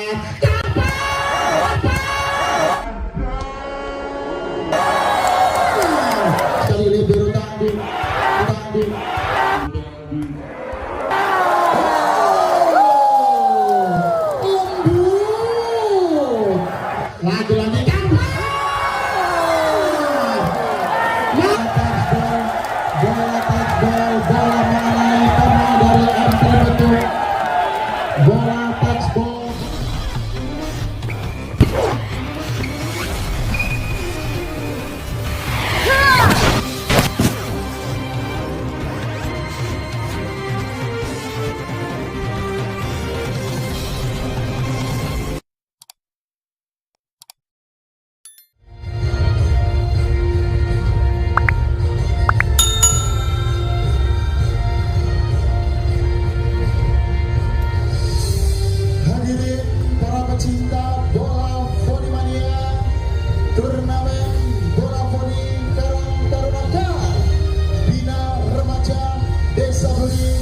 Sekali libero tanding. Lagi-lagi bola mengenai pemain dari M3 Betul. Bola touchball. Hadirin para pecinta bola voli mania, turnamen bola voli Karang Taruna Cup Bina Remaja Desa Beli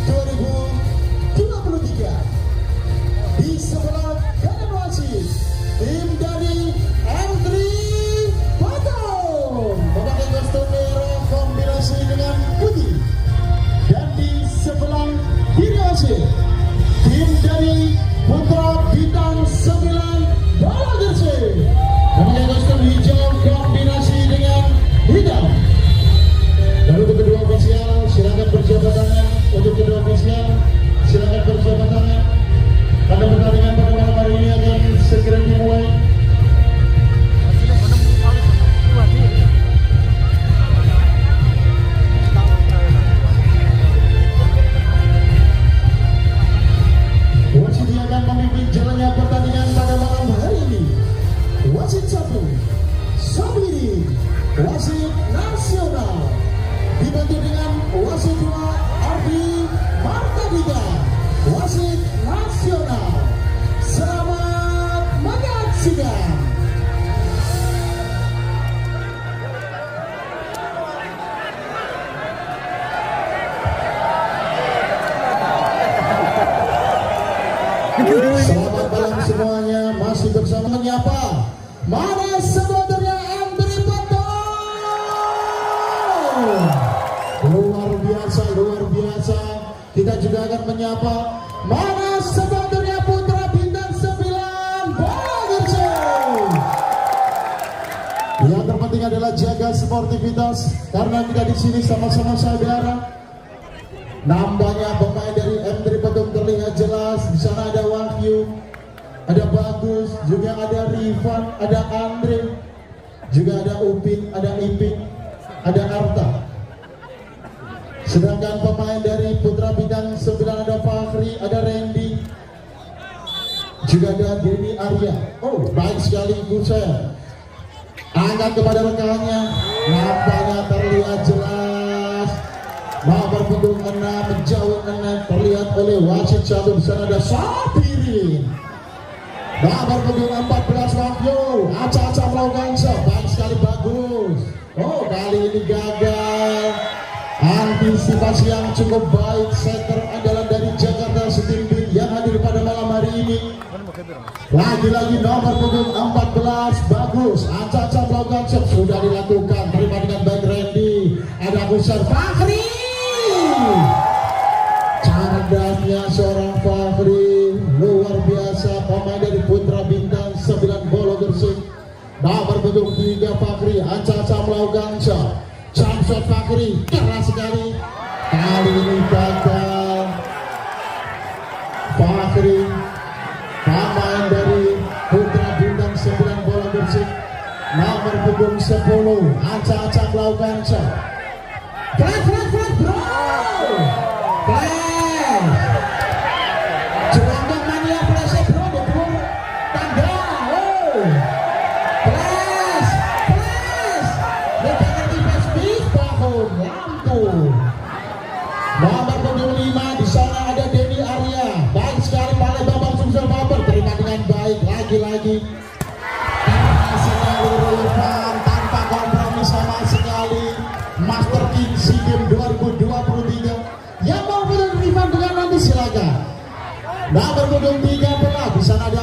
2023. Di sebelah kanan wasit tim dari M3 Batam memakai kostum merah kombinasi dengan putih, dan di sebelah kiri wasit tim dari Putra Bintang 9 Bola Gersik memakai kostum hijau kombinasi dengan hitam. Dan untuk kedua ofisial silakan berjabat tangan. Untuk kedua ofisial silakan berjabat tangan. Pada pertandingan pada malam hari ini akan segera dimulai. Wasit yang akan memimpin jalannya pertandingan pada malam hari ini, wasit 1 Sabiri, wasit nasional, dibantu dengan wasit 2 Ardi Martabida, wasit nasional. Selamat menyaksikan. Selamat malam semuanya, masih bersama menyapa. Mana sebenarnya M3 Batam? Luar biasa. Kita juga akan menyapa mana sebenarnya Putra Bintang 9 Bola Gersik. Yang terpenting adalah jaga sportivitas, karena kita di sini sama-sama saudara. Nampaknya pemain dari M3 Batam terlihat jelas. Di sana ada Wahyu, ada Bagus, juga ada Rifan, ada Andre, juga ada Upin, ada Ipin, ada Arta. Sedangkan pemain dari Putra Bintang 9 ada Fakhri, ada Randy, juga ada Denny Arya. Oh, baik sekali ibu saya. Angkat kepada rekannya, nampaknya terlihat jelas. Nomor punggung 6 menjauh 6 terlihat oleh wasit 1. Di sana ada Sabirin. Nomor punggung 14 Wahyu, acak-acak melakukan baik sekali Bagus. Oh, kali ini gagal. Antisipasi yang cukup baik setter andalan dari Jakarta Setimbit yang hadir pada malam hari ini. Lagi-lagi nomor punggung 14 Bagus, acak-acak melakukan sudah dilakukan. Terima dengan baik Randy. Ada Busar Fakhri. Cerdasnya seorang Fakhri luar biasa, pemain dari Putra Bintang 9 Bola Gersik. Nomor punggung 3 Fakhri, acak-acak melakukan jump shot Fakhri, keras sekali. Kali ini gagal. Fakhri, pemain dari Putra Bintang 9 Bola Gersik. Nomor punggung 10, acak-acak melakukan flash bro. Jelantong mania flash bro, dia keluar tangga. Flash. Mereka ngerti flash bangun lampu. Nomor punggung 5 di sana ada Denny Arya. Baik sekali Pale Bambang Sumsel Baper, terima dengan baik. Lagi-lagi sekali relevan tanpa kompromi sama sekali. Master King SEA Games 2023. Yang mau berrival dengan nanti silakan. Nomor punggung 13 di sana ada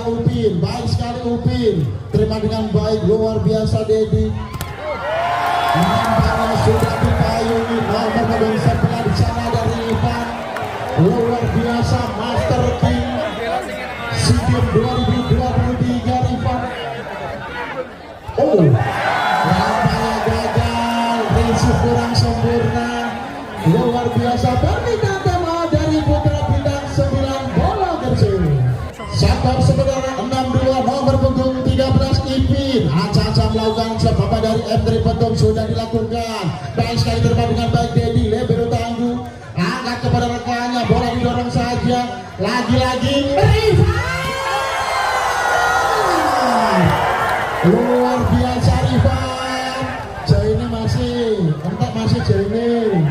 terima dengan baik, luar biasa Dedi. Nampaknya sudah dipayungi nomor punggung 9 di sana dari Ivan. Luar biasa Master King SEA Games 2023 Ivan. Oh, nampaknya gagal, prinsip kurang sempurna. Luar biasa permintaan tema dari putra bintang 9 bola kecil. Skor sebenarnya 6-2 nomor punggung 13 Ipin. Aca-aca melakukan sebab dari M3 Petum sudah dilakukan. Baik sekali terbang dengan baik Dedi, libero tangguh. Angkat kepada rekannya, bola didorong saja. Lagi-lagi Rifan. Luar biasa Rifan. Jauh ini masih, entah masih jauh ini.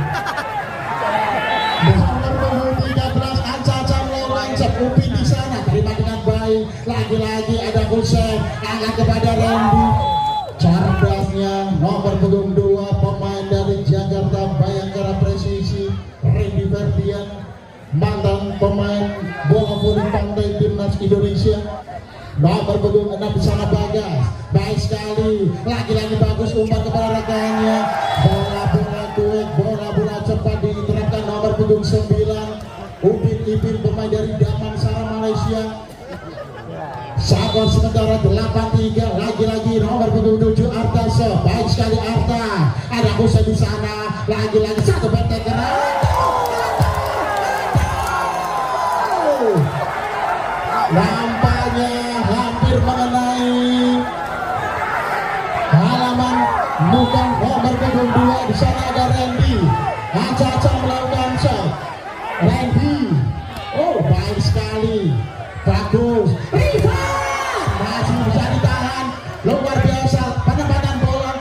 Nomor punggung 13 Aca-aca melakukan sebab Upin di sana. Terima dengan baik. Lagi-lagi ada Hussein. Angkat kepada Randy. Cerdasnya nomor punggung 2 pemain dari Jakarta Bayangkara Presisi Randy Ferdian, mantan pemain bola voli pantai timnas Indonesia. Nomor punggung 6 di sana Bagas. Baik sekali, lagi-lagi bagus umpan kepada rekannya. Bola kuat, bola cepat diterapkan nomor punggung 9 Upin Ipin, pemain dari Damansara Malaysia. Skor sementara 8-3. Lagi-lagi nomor punggung 7 Artasa. Baik sekali Arta. Ada Musa di sana. Lagi-lagi satu bentek keras. Nampaknya hampir mengenai halaman bukan nomor punggung 2. Di sana ada Randy. Aca-aca melakukan shot. Randy. Oh, baik sekali. Bagus. Masih bisa ditahan. Luar biasa penempatan bola.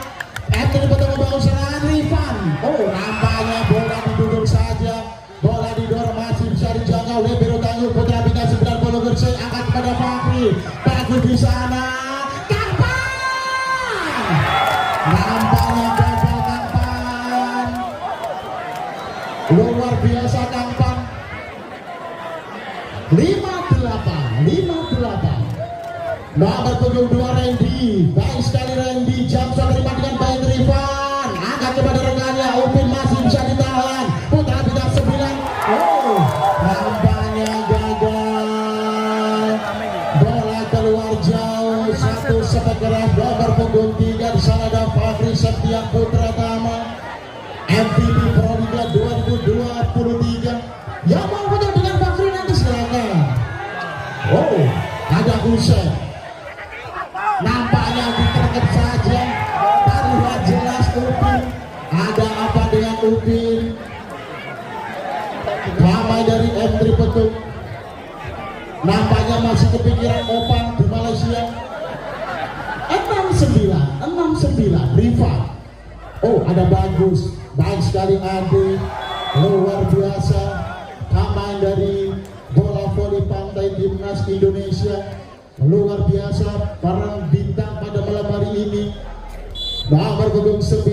Anthony Petum membangun serangan Rifan. Oh, nampaknya bola diduduk saja. Bola didorong masih bisa dijangkau. Libero tangguh putra bintang 9 bola bersih. Angkat kepada Fakri. Bagus di sana. Kampan. Nampaknya gagal Kampan. Luar biasa Kampan. 5-8. Nomor punggung 2 Randy. Baik sekali Randy. Jamson terima dengan baik Rifan. Angkat kepada rekannya. Upin masih bisa ditahan. Putra bintang 9. Oh, nampaknya gagal. Bola keluar jauh. Satu sepak keras nomor punggung 3. Di sana ada Fakri Septian Putra Tama, MVP Proliga 2023. Yang mau foto dengan Fakri nanti silakan. Oh, ada Hussein. Nampaknya diterkep saja. Terlihat jelas Upin. Ada apa dengan Upin? Pemain dari M3 Petum. Nampaknya masih kepikiran Opang di Malaysia. 6-9 Rifan. Oh, ada bagus. Baik sekali Ade. Luar biasa. Pemain dari bola voli pantai timnas Indonesia. Luar biasa para bintang pada malam hari ini. Nomor punggung 9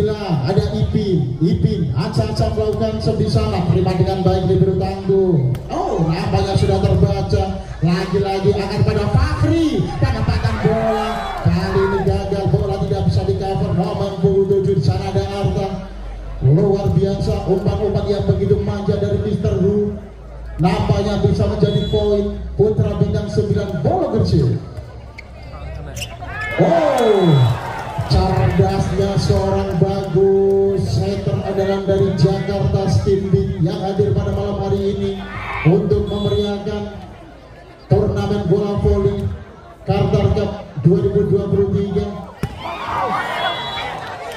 ada Ipin. Aca-aca melakukan di sana. Terima dengan baik libero tangguh. Oh, nampaknya sudah terbaca. Lagi-lagi akan pada Fakri. Penempatan bola kali ini gagal. Bola tidak bisa di cover. Nomor punggung 7 di sana ada Arta. Luar biasa umpan-umpan yang begitu manja dari Mr. Ru. Nampaknya bisa menjadi poin putra bintang 9 bola kecil. Oh, cerdasnya seorang bagus setter andalan dari Jakarta Stimbing yang hadir pada malam hari ini untuk memeriahkan turnamen bola voli Qatar Cup 2023.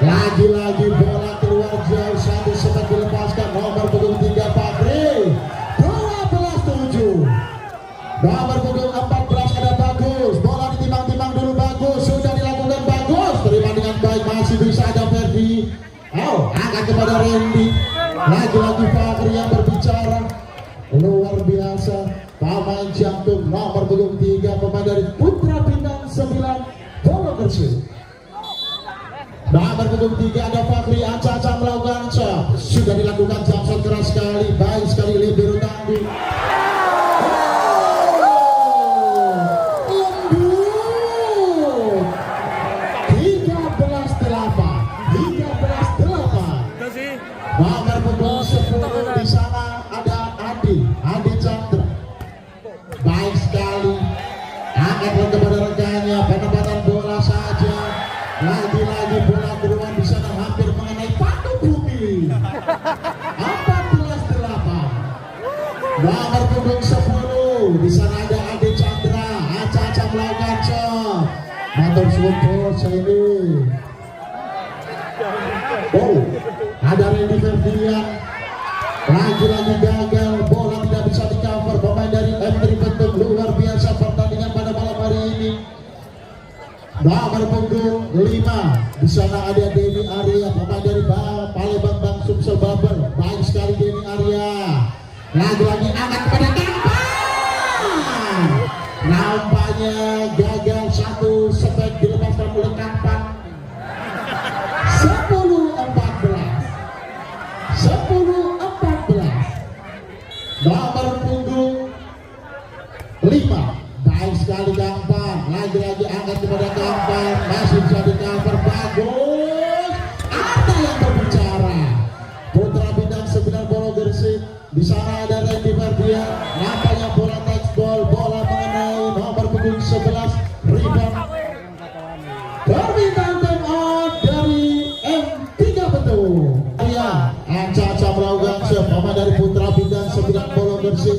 Lagi-lagi bola keluar jauh, satu sempat dilepaskan nomor punggung 3 Fakri. 12-7. Nomor punggung 14 ada bagus. Bola ditimbang-timbang dulu bagus. Sudah dilakukan bagus. Terima dengan baik, masih bisa ada Ferdi. Oh, angkat kepada Randy. Lagi-lagi Fakri yang berbicara. Luar biasa. Pemain jantung nomor punggung 3 pemain dari putra bintang 9 bola kecil. Nomor punggung 3 ada Fakri. Aca-aca melakukan shot. Sudah dilakukan jump shot keras sekali. Baik sekali libero tangguh. angkat kepada rekannya, penempatan bola saja. Lagi-lagi bola keluar di sana hampir mengenai paku putih. 14-8. Nomor punggung 10 di sana ada Ade Chandra. Aca-aca melakukan shot. Matur suwun bos ini. Oh, ada Randy Ferdian. Lagi-lagi gagal, bola tidak bisa di cover. Pemain dari M3 Bentuk, luar biasa pertandingan pada malam hari ini. Nomor punggung 5 di sana ada Denny Arya, pemain dari Palembang Bang Sumsel Babel. Baik sekali Denny Arya. Lagi-lagi angkat kepada Kampan. Nampaknya gagal, satu spek dilepaskan oleh Kampan. 10-14. Nomor punggung 5. Baik sekali Kampan. Lagi-lagi angkat kepada Kampan. Masih bisa di cover. Bagus. Ada yang berbicara. Putra Bintang 9 Bolo Gersik. Di sana ada Randy Ferdian. Nampaknya bola touch ball. Bola mengenai nomor punggung 11. Rebound. Permintaan time out dari M3 Bentuk. Ya, Aca-aca melakukan shot. Pemain dari Putra Bintang 9 Bolo Gersik.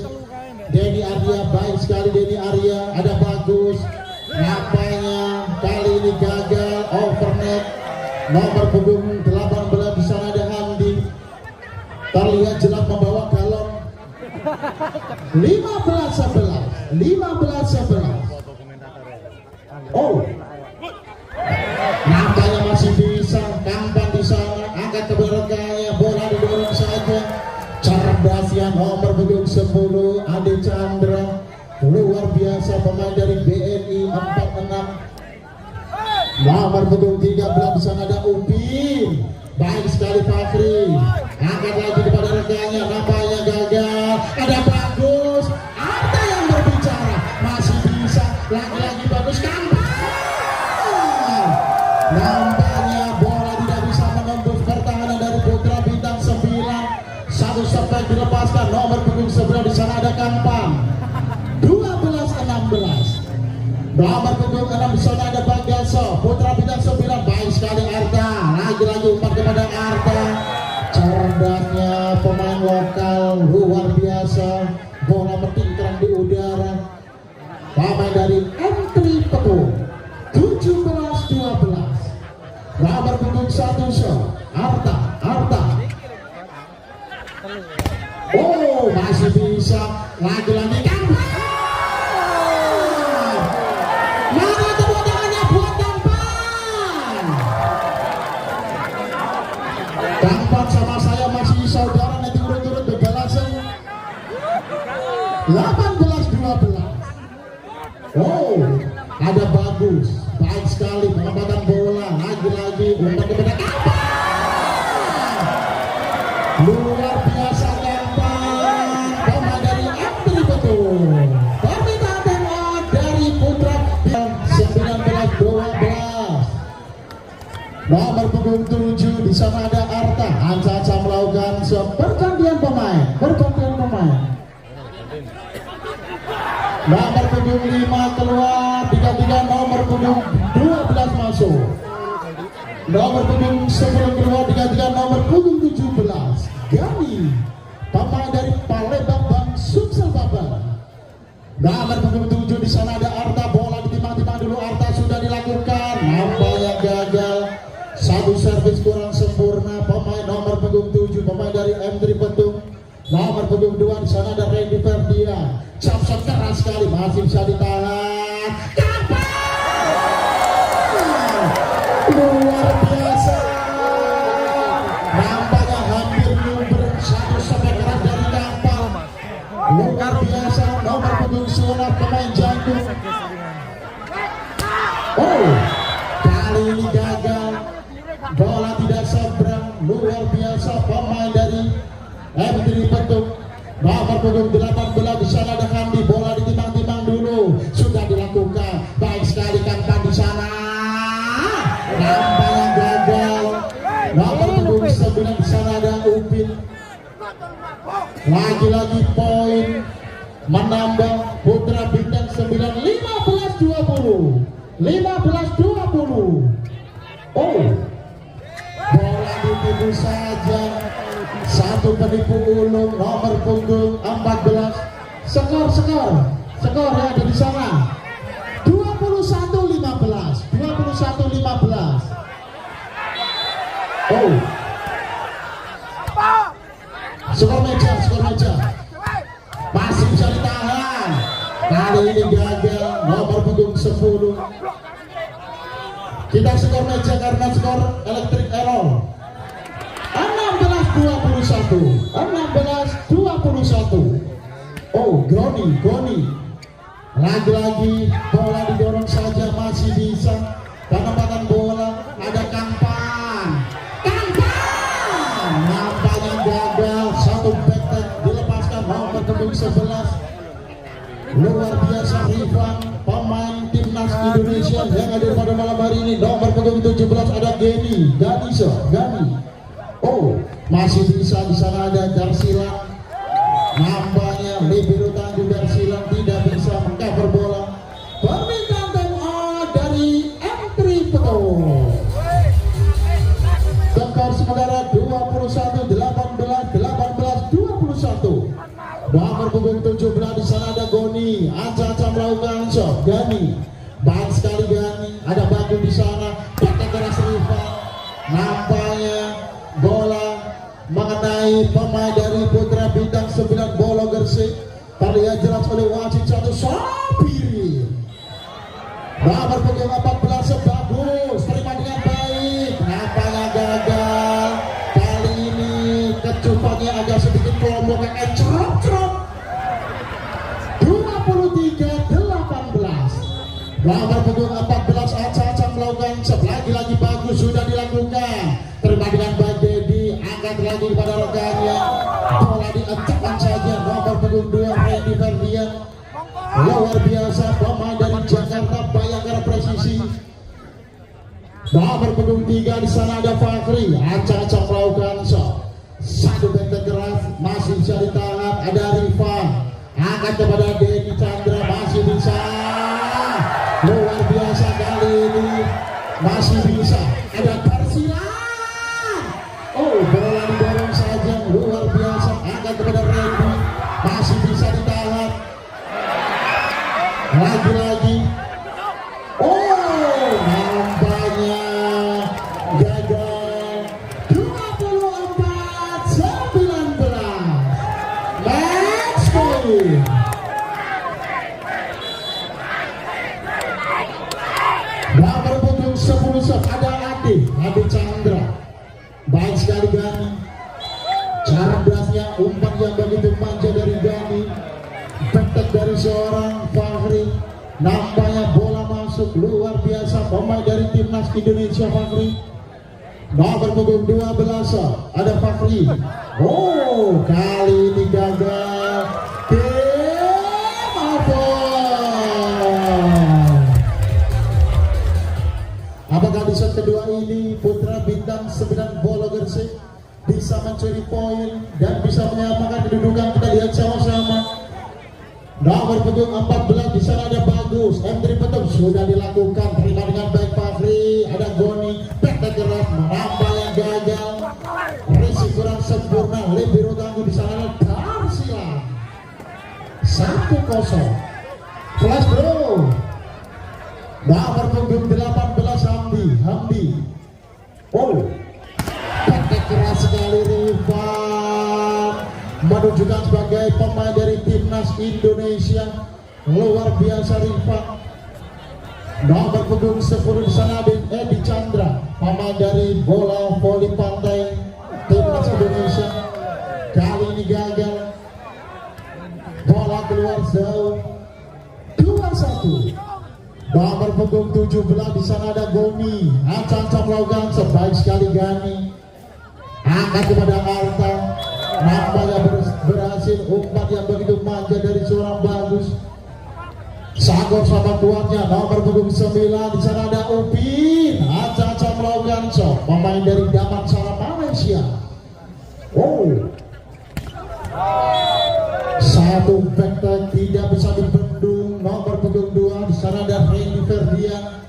Denny Arya, baik sekali Denny Arya. Ada bagus. Nampaknya kali ini gagal. Overnet. Nomor punggung 18 di sana ada Handi. Terlihat jelas membawa galon. 15-11. 15-11. Oh, nampaknya masih bisa. Kampan di sana angkat ke belakangnya, bola didorong saja. Cerdasnya nomor punggung 10 Ade Chandra, luar biasa pemain dari BNI 46. Nomor punggung 13 di sana ada Upin. Baik sekali Fakri. Angkat lagi kepada rekannya, nampaknya gagal. Ada bagus. Ada yang berbicara. Masih bisa. Lagi-lagi bagus Kampan. Nampaknya bola tidak bisa menembus pertahanan dari Putra Bintang 9. Satu sampai dilepaskan. Nomor punggung 11 di sana ada Kampan. 12-16. Nomor punggung 6 di sana ada Bagaso. Putra Bintang 9. Baik sekali Arta. Lagi-lagi umpan kepada Arta. Cerdasnya pemain lokal luar biasa. Bola bertingkang di udara. Pemain dari M3 Petung. 17-12. Nomor punggung 1 shot. Arta. Oh, masih bisa. Lagi-lagi Kampan. Mana tepuk tangannya buat Kampan. Kampan sama saya masih saudara, nanti urut-urut bebalasan. 18-12. Oh, ada bagus. Baik sekali penempatan bola. Lagi-lagi umpan kepada Kampan. Luar biasa Kampan. Pemain dari M3 Betul. Permintaan time out dari Putra 19-12. Nomor punggung 7 di sana ada Arta. Aca-aca melakukan pergantian pemain. Nomor punggung 5 keluar, 33 nomor punggung 12 masuk. Nomor punggung 10 keluar, 33 nomor punggung 17. Gani, pemain dari Palembang Bang Sumsel Babel. Nomor punggung 7 di sana ada Arta. Bola ditimang-timang dulu, Arta sudah dilakukan. Nampaknya gagal. Satu servis kurang sempurna. Pemain nomor punggung 7, pemain dari M3 Petung. Nomor punggung 2 di sana ada Randy Ferdian. Jump shot keras sekali, masih bisa ditahan. Kampan! Luar biasa. Nampaknya hampir nyumber satu sampai keras dari Kampan. Luar biasa. Nomor punggung 9 pemain jantung. Oh, kali ini gagal. Bola tidak seberang. Luar biasa pemain dari M3 Petung. Nomor punggung 18 di sana ada Handi. Bola ditimang-timang dulu. Sudah dilakukan. Baik sekali Kampan di sana. Nampaknya gagal. Nomor punggung 9 di sana ada Upin. Lagi-lagi poin menambah Putra Bintang 9. 15-12. 15-20. Oh, bola ditipu saja. Satu penipu ulung nomor punggung 14. Skor ya ada di sana. 21-15. 21-15. Oh, skor meja. Masih bisa ditahan. Kali ini gagal nomor punggung 10. Kita skor meja karena skor elektrik error. 16-21. 16-21. Oh, Goni. Lagi-lagi bola didorong saja masih bisa. Penempatan bola ada Kampan. Nampaknya gagal. Satu back dilepaskan nomor punggung 11. Luar biasa Rifan, pemain timnas Indonesia yang hadir pada malam hari ini. Nomor punggung 17 ada Gani. Oh, masih bisa di sana ada Darsilan. Nampaknya libero tangguh Darsilan tidak bisa mengcover bola. Permintaan time out dari M3 Peto. Skor sementara 21-18-21. Nomor punggung 17 di sana ada Goni. Aca melakukan shot. Gani. Baik sekali Gani. Ada Batu di sana. Pakai keras Rifan. Nampaknya bola mengenai pemain dari Putra Bintang 9 Bolo Gresik. Terlihat jelas oleh wasit satu Sabiri. Nomor punggung 14 bagus. Terima dengan baik. Nampaknya gagal. Kali ini kecupannya agak sedikit kelompok cerop. 23-18. Nomor punggung 14 Aca melakukan shot. Lagi-lagi bagus sudah dilakukan. Terima dengan baik Dedi. Angkat lagi pada rekannya. Bola diacakkan saja. Nomor punggung 2 Randy Ferdian. Luar biasa pemain dari Jakarta Bayangkara Presisi. Nomor punggung 3 di sana ada Fakri. Aca melakukan shot. Satu back keras masih bisa ditahan. Ada Rifan. Angkat kepada Dedi Chandra masih bisa. Luar biasa kali ini masih bisa. Ada Darsilan. Oh, bola didorong saja. Luar biasa. Angkat kepada Randy masih bisa ditahan. Lagi-lagi. Oh, nampaknya gagal. 24-19. Match point. Nomor punggung 10 ada Ade Chandra. Baik sekali Gani. Cerdasnya umpan yang begitu manja dari Gani. Petek dari seorang Fakri. Nampaknya bola masuk. Luar biasa pemain dari timnas Indonesia Fakri. Nomor punggung 12 ada Fakri. Oh, kali ini gagal. Apakah di set kedua ini Putra Bintang 9 Bolo Gresik bisa mencuri poin dan bisa menyamakan kedudukan? Kita lihat sama-sama. Nomor punggung 14 di sana ada Bagus. M3 Petum sudah dilakukan. Terima dengan baik Fakri. Ada Goni. Petek keras menambah yang gagal. Risiko kurang sempurna. Libero tangguh di sana ada Darsilan. 1-0. Flash bro. Nomor punggung 18 Hamdi. Oh, petek keras sekali Rifan. Menunjukkan sebagai pemain dari timnas Indonesia. Luar biasa Rifan. Nomor punggung 10 di sana Edi Chandra, pemain dari bola voli pantai timnas Indonesia. Kali ini gagal. Bola keluar jauh. 2-1. Nomor punggung 17 di sana ada Goni. Aca melakukan sebaik sekali Gani. Angkat kepada Arta. Nampaknya berhasil umpan yang begitu manja dari seorang Bagus. Sagor sama kuatnya. Nomor punggung 9 di sana ada Upin. Aca melakukan shot. Pemain dari Damansara Malaysia. Oh, satu back tidak bisa dibendung. Nomor punggung 2 di sana ada Randy Ferdian.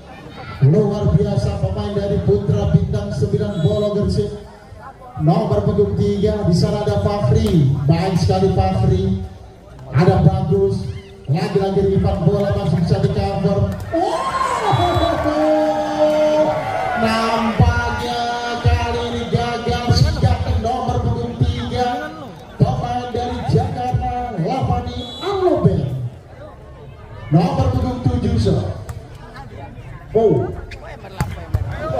luar biasa pemain dari Putra Bintang 9 Bolo Gresik. Nomor punggung 3 di sana ada Fahri, baik sekali Fahri. Ada bagus, lagi-lagi Rifan, bola masih bisa di cover. Nampaknya kali ini gagal siapkan nomor punggung 3 pemain dari Jakarta, Lavani Aloben. Nomor punggung 7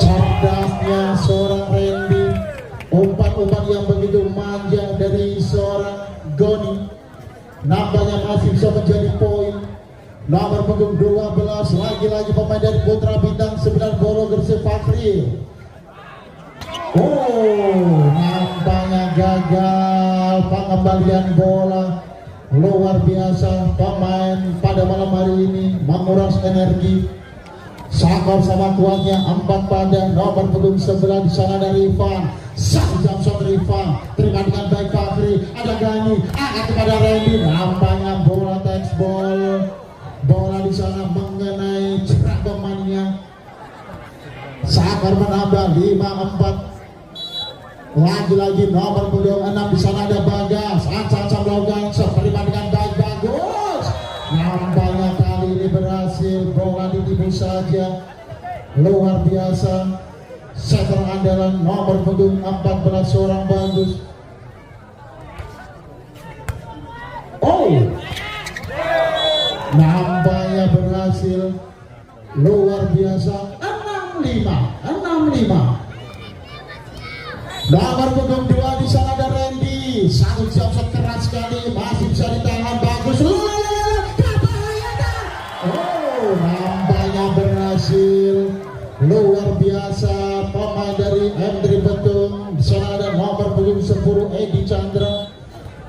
cerdasnya seorang Randy, umpan-umpan yang begitu manja dari seorang Goni, nampaknya masih bisa menjadi poin. Nomor punggung 12 lagi-lagi pemain dari Putra Bintang 9 Bolo Gresik, Fahri. Nampaknya gagal pengembalian bola. Luar biasa pemain pada malam hari ini menguras energi. Sakor sama kuatnya 4 pada nomor punggung 9 di sana dari Rifan. Satu jam shot Rifan, terima dengan baik Fahri. Ada Gani, angkat kepada Randy. Nampaknya bola touch ball. Bola di sana mengenai cerak pemainnya. Sakor menambah 5-4. Lagi-lagi nomor punggung 6 di sana ada Bagas. Ancam-ancam melakukan shot, terima dengan baik, bagus. Nampaknya kali ini berhasil, bola ditipu saja. Luar biasa. Setter andalan nomor punggung 14 seorang bagus. Nampaknya berhasil. Luar biasa. 6-5. Nomor punggung 2 di sana ada Randy. Satu jam shot keras sekali, masih bisa ditahan, bagus. Nampaknya berhasil. Luar biasa pemain dari M3 Betung. Di sana ada nomor punggung 10 Edi Chandra.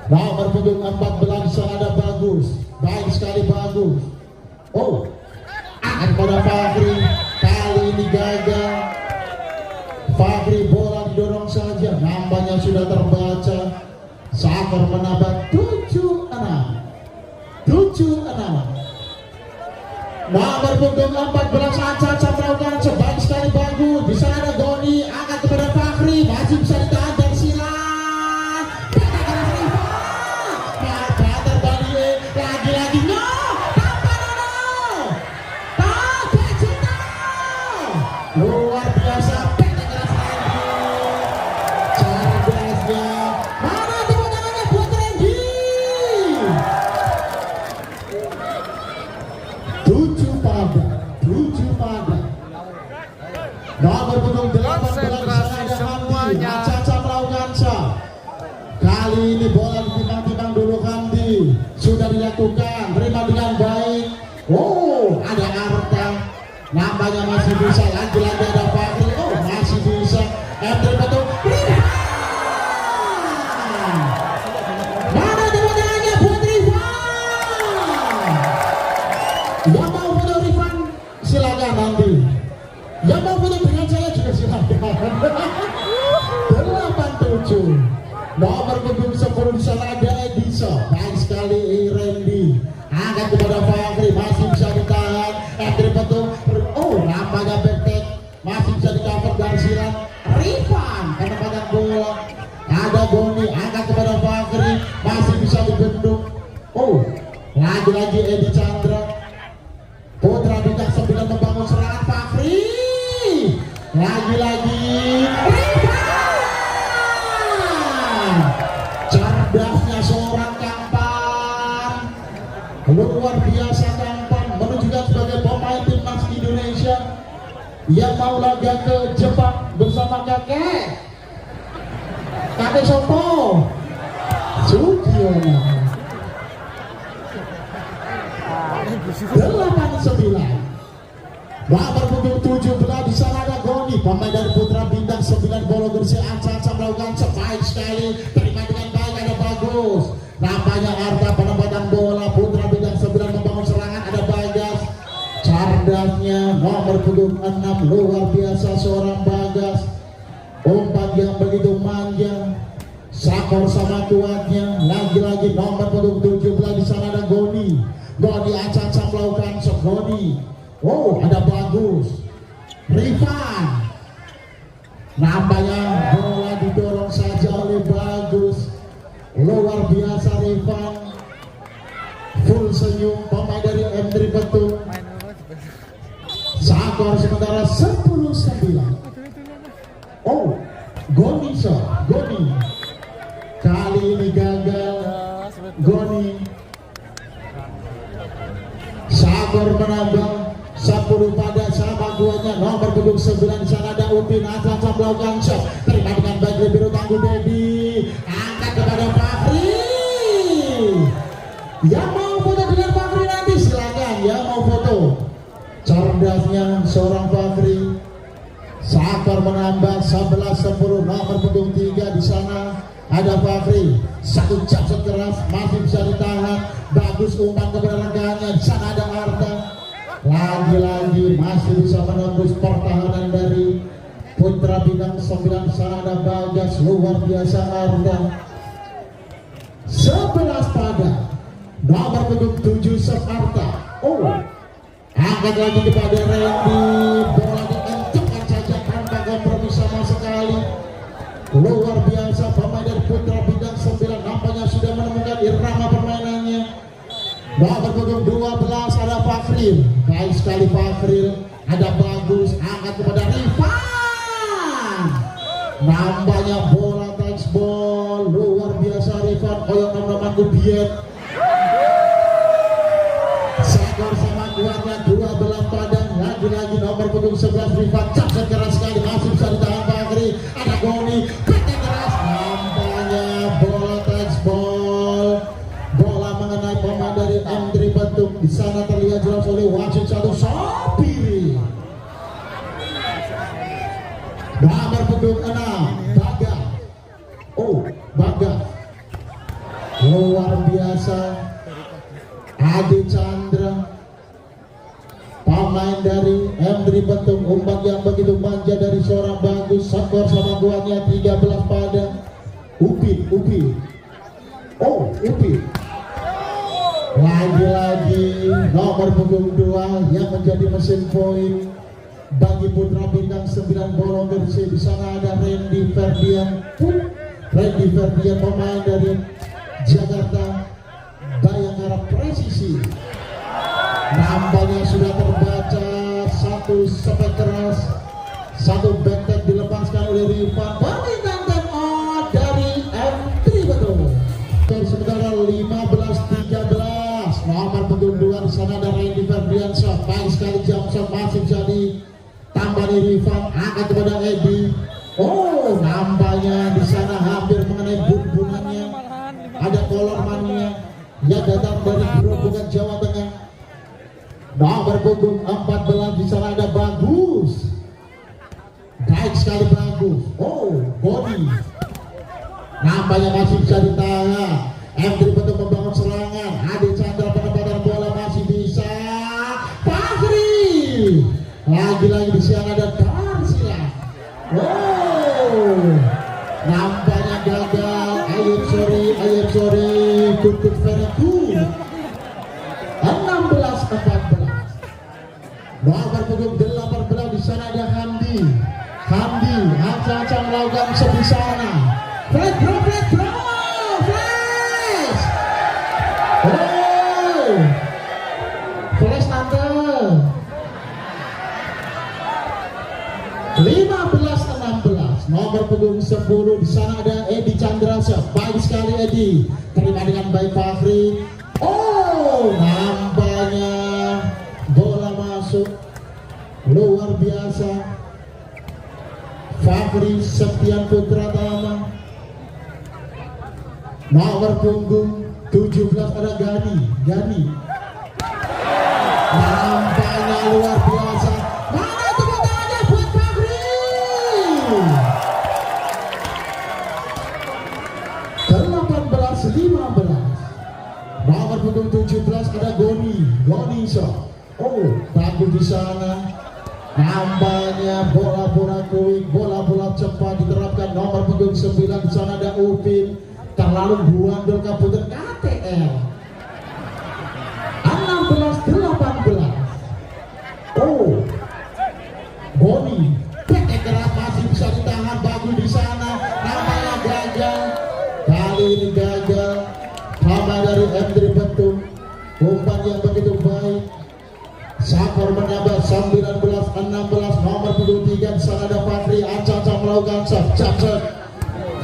Nomor punggung 14 di sana ada Bagus. Baik sekali Bagus. Akan pada Fahri. Kali ini gagal. Fahri bola didorong saja. Nampaknya sudah terbaca. Sakor menambah 7-6. Nomor punggung 14 Ancam melakukan sebaik sekali bagus. Di sana ada Goni, angkat kepada Fahri, masih bisa ditahan dari silang. Lagi-lagi luar biasa. Cerdasnya. Mana tepuk tangannya buat Randy. 7 pada. Nomor punggung 18 ada Hamdi. Caca melakukan shot. Kali ini bola ditimbang-timbang dulu Hamdi. Sudah dilakukan, terima dengan baik. Ada Arta. Nampaknya masih bisa, lagi-lagi ada Fahri. Masih bisa. M3 Betung. Mana tepuk tangannya buat Rifan. Yang mau foto Rifan silakan nanti. Yang mau foto dengan saya juga silakan. 87. Nomor punggung 10 di sana ada Edisa. Baik sekali Randy. Angkat kepada Fahri, masih bisa ditahan. M3 Betung. Nampaknya backpack masih bisa di-cover dari silang. Rifan penempatan bola. Ada Goni, angkat kepada Fahri, masih bisa dibendung. Lagi-lagi Edi Chandra. Putra Bintang 9 membangun serangan Fahri. Lagi-lagi Rifan. Cerdasnya seorang Kampan. Luar biasa Kampan, menunjukkan sebagai pemain timnas Indonesia yang mau laga ke Jepang bersama kakek Sopo Sugiono. 89. Nomor punggung 17 di sana ada Goni, pemain dari Putra Bintang 9 Bolo Gresik. Ancam melakukan sebaik sekali, terima dengan baik, ada Bagus. Nampaknya Arta penempatan bola. Putra Bintang 9 membangun serangan, ada Bagas. Cerdasnya nomor punggung 6, luar biasa seorang Bagas. Umpan yang begitu manja. Sakor sama kuatnya. Lagi-lagi nomor punggung 17 di sana ada Goni. Goni acak-acak melakukan Goni. Ada Bagus. Rifan. Nampaknya bola didorong saja oleh Bagus. Luar biasa Rifan. Full senyum pemain dari M3 Betung. Skor sementara 10-9. Oh, Goni shot, Goni. Kali ini gagal. Goni. Sabar menambah 10 pada sama guanya. Nomor punggung 9 di sana ada Upin. Aca melakukan shot. Terima dengan baik dari biru tangguh Dedi. Angkat kepada Fakri. Yang mau foto dengan Fakri nanti silakan. Yang mau foto. Cerdasnya seorang Fakri. Sakar menambah 11-10. Nomor punggung 3 di sana ada Fakri. Satu capsut keras masih bisa ditahan. Bagus umpan kepada rekannya. Di sana ada Arta. Lagi-lagi masih bisa menembus pertahanan dari Putra Bintang 9. Di sana ada Bagas. Luar biasa Arta. 11 pada. Nomor punggung 7 Arta. Oh, angkat lagi kepada Randy. Bola diencokkan saja tanpa kompromi sama sekali. Luar biasa pemain dari Putra Bintang 9 nampaknya sudah menemukan irama permainannya. Nomor punggung 12 ada Fakri. Baik sekali Fakri. Ada Bagus. Angkat kepada Rifan. Nampaknya bola touch ball. Luar biasa Rifan. Koyok nama Gubiet. Skor sama kuatnya 12 pada. Lagi-lagi nomor punggung 11 Rifan. Capsut keras sekali. Masih bisa ditahan Fakri. Ada Goni. Petik keras. Nampaknya bola touch ball. Bola mengenai pemain dari M3 Betung. Di sana terlihat jelas oleh wasit satu Sopiri. Nomor punggung 6 Bagas. Oh, Bagas. Luar biasa. Adi Chandra. Pemain dari M3 Betung. Umpan yang begitu manja dari seorang Bagus. Skor sama guanya 13 pada. Upin. Oh, Upin. Lagi-lagi nomor punggung 2 yang menjadi mesin poin bagi Putra Bintang 9 Bolong Bersih. Di sana ada Randy Ferdian. Randy Ferdian pemain dari Jakarta Bayangkara Presisi. Nampaknya sudah terbaca satu sepet keras, satu backtag dilepaskan oleh Rifan. Permintaan time out dari M3 Betung. Sementara 15-13. Nomor punggung 2 di sana ada Randy Ferdiansyah. Baik sekali jump shot masih jadi tambah dari Rifan. Angkat kepada Edi. Oh, nampaknya di sana hampir mengenai bunga-bunganya. Ada kolor mania yang datang dari Grobogan Jawa Tengah. Nomor punggung 14 di sana ada Bagus. Baik sekali Bagus. Oh, body. Nampaknya masih bisa ditahan. M3 Betung membangun serangan. Adi Chandra penempatan bola masih bisa. Fakri. Lagi-lagi di sana ada Darsila. Oh, nampaknya gagal. Ayub sorry. Good very good. 16-14. Nomor punggung 18 di sana ada Hamdi. Aca melakukan sebisana. Flash. Oh, flash tante. 15-16. Nomor punggung 10 di sana ada Edi Chandrasa. Baik sekali Edi. Terima dengan baik Fakri. Oh, nampaknya bola masuk. Luar biasa. Fakri Septian Putra Tama. Nomor punggung 17 ada Gani. Nampaknya luar biasa. Mana tepuk tangannya buat Fakri. 18-15. Nomor punggung 17 ada Goni shot. Oh, bagus di sana. Nampaknya bola-bola quick, bola-bola cepat diterapkan. Nomor punggung 9 di sana ada Upin. Terlalu buandel kabupaten KTL. 16-18. Oh, menambah 19-16 nomor punggung 3 di sana ada Fahri. Aca-aca melakukan cacat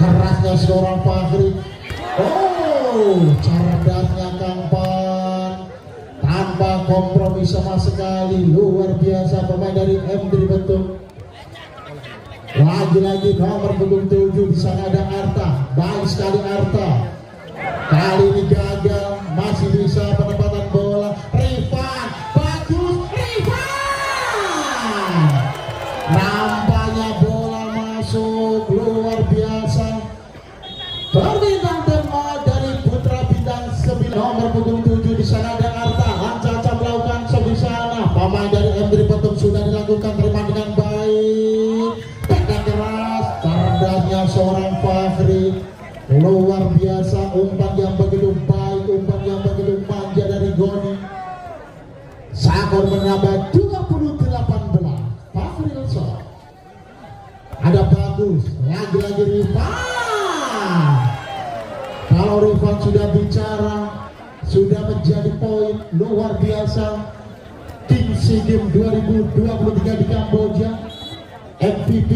kerasnya seorang Fahri. Cerdasnya Kang Pan tanpa kompromi sama sekali, luar biasa pemain dari M3 Betung. Lagi-lagi nomor punggung 7 di sana ada Arta. Baik sekali Arta. Kali ini gagal, masih bisa penempatan bola. Rifan, bagus Rifan. Nampaknya bola masuk, luar biasa. Permintaan demo dari Putra Bintang 9 nomor punggung 7 di sana ada Arta. Anca-aca melakukan di sana. Pemain dari M3 Betung sudah dilakukan, terima dengan baik. Tekan keras, cerdasnya seorang Fahri. Luar biasa, umpan yang begitu baik, umpan yang begitu manja dari Goni. Skor menambah 28-11. Fahri Elsa. Ada bagus, lagi-lagi Rifan. Kalau Rifan sudah bicara, sudah menjadi poin luar biasa. Tim SEA Games 2023 di Kamboja, MVP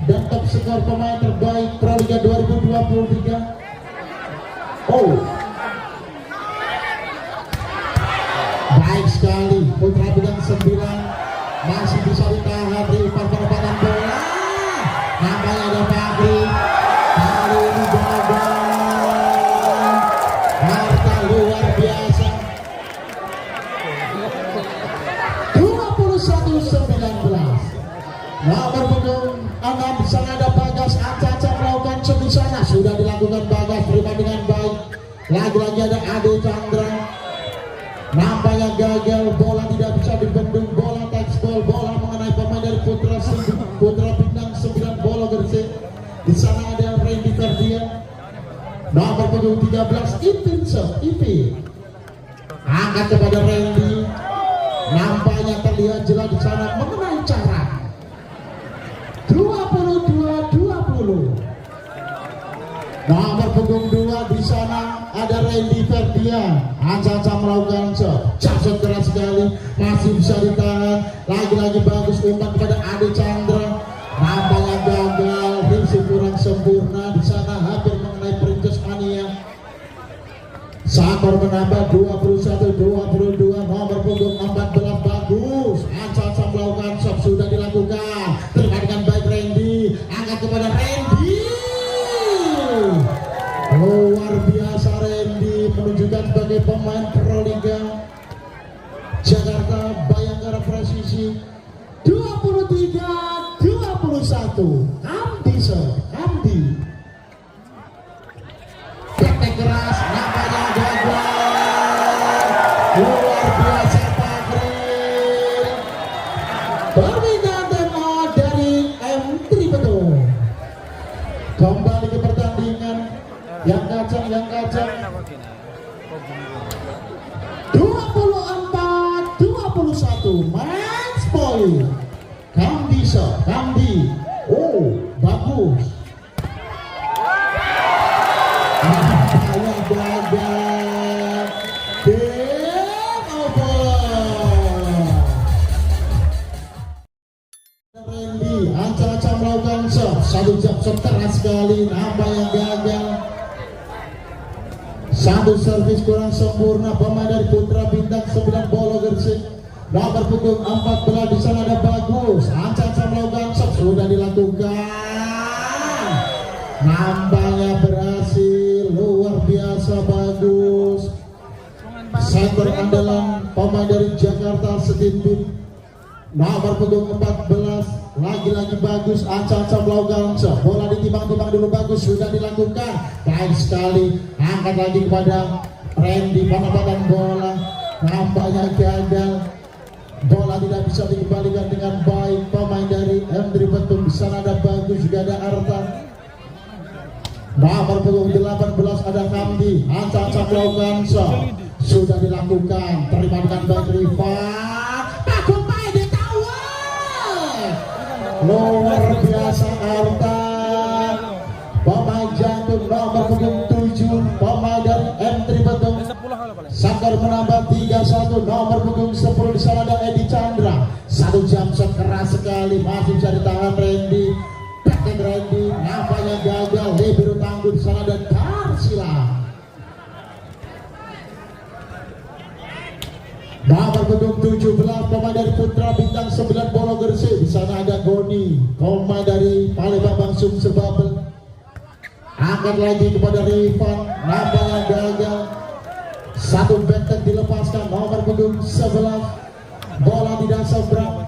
dan top skor pemain terbaik Proliga 2023. Baik sekali, Putra Bintang 9 masih bisa ditahan di penempatan bola. Namanya ada Fahri. Kali ini gagal. Harta luar biasa. 21-19. Nomor punggung 6 di sana ada Bagas. Aca-aca melakukan di sana, sudah dilakukan Bagas, terima dengan baik. Lagi-lagi ada Ade Chandra. Nampaknya gagal, bola tidak bisa dibendung, bola touchball, bola mengenai pemain dari Putra Bintang 9 bola Gresik. Di sana ada Randy Ferdian. Nomor punggung 13 Ipi. Angkat kepada Randy. Nampaknya terlihat jelas di sana mengenai cara. 22-20. Nomor punggung 2 di sana ada Randy Ferdian. Anca-aca melakukan cacat keras sekali, masih bisa ditahan. Lagi-lagi bagus umpan kepada Ade Chandra. Nampaknya gagal, risih kurang sempurna di sana, hampir mengenai Princess Mania. Skor menambah 21-22. Nomor punggung 14 bagus. Anca-aca melakukan sudah dilakukan. Terima dengan baik Randy. Angkat kepada Randy. Luar biasa Randy menunjukkan sebagai pemain Proliga Jakarta Bayangkara Presisi. 23-21. Hamdi. Tetek keras, nampaknya gagal. Luar biasa Fahri. Permintaan demo dari M3 Betung. Kembali ke pertandingan. Yang kacang 24-21. Match point. Kamdi. Bagus. Nampaknya gagal. Game over. Randy, Anca-aca melakukan satu jab keras sekali, nampaknya gagal. Satu servis kurang sempurna pemain dari Putra Bintang 9 Bolo Gresik. Nomor punggung 14 di sana ada bagus. Anca-aca melakukan sudah dilakukan. Nampaknya berhasil, luar biasa bagus. Center andalan pemain dari Jakarta Setinbin. Nomor punggung 14 lagi-lagi bagus. Anca-aca melakukan bola ditimbang-timbang dulu, bagus, sudah dilakukan. Baik sekali, angkat lagi kepada Randy, penempatan bola. Nampaknya gagal, bola tidak bisa dikembalikan dengan baik. Pemain dari M3 Betung di sana ada bagus, juga ada Arta. Nomor punggung 18 ada Hamdi. Anca-aca melakukan sudah dilakukan, terima dengan baik Rifan. Luar biasa Arta. Pemain jantung nomor punggung 7 pemain dari M3 Betung. Skor menambah 3-1. Nomor punggung 10 di sana ada Edi Chandra. Satu jam shot keras sekali, masih bisa ditahan Randy. Backhand Randy, nampaknya gagal. Libero tangguh di sana dan silang. Nomor punggung 17 pemain dari Putra Bintang 9 Polo Gresik. Di sana ada Goni, pemain dari Palembang Sumsel Babel. Angkat lagi kepada Rifan, nampaknya gagal. Satu backhand dilepaskan. Nomor punggung 11, bola tidak seberang.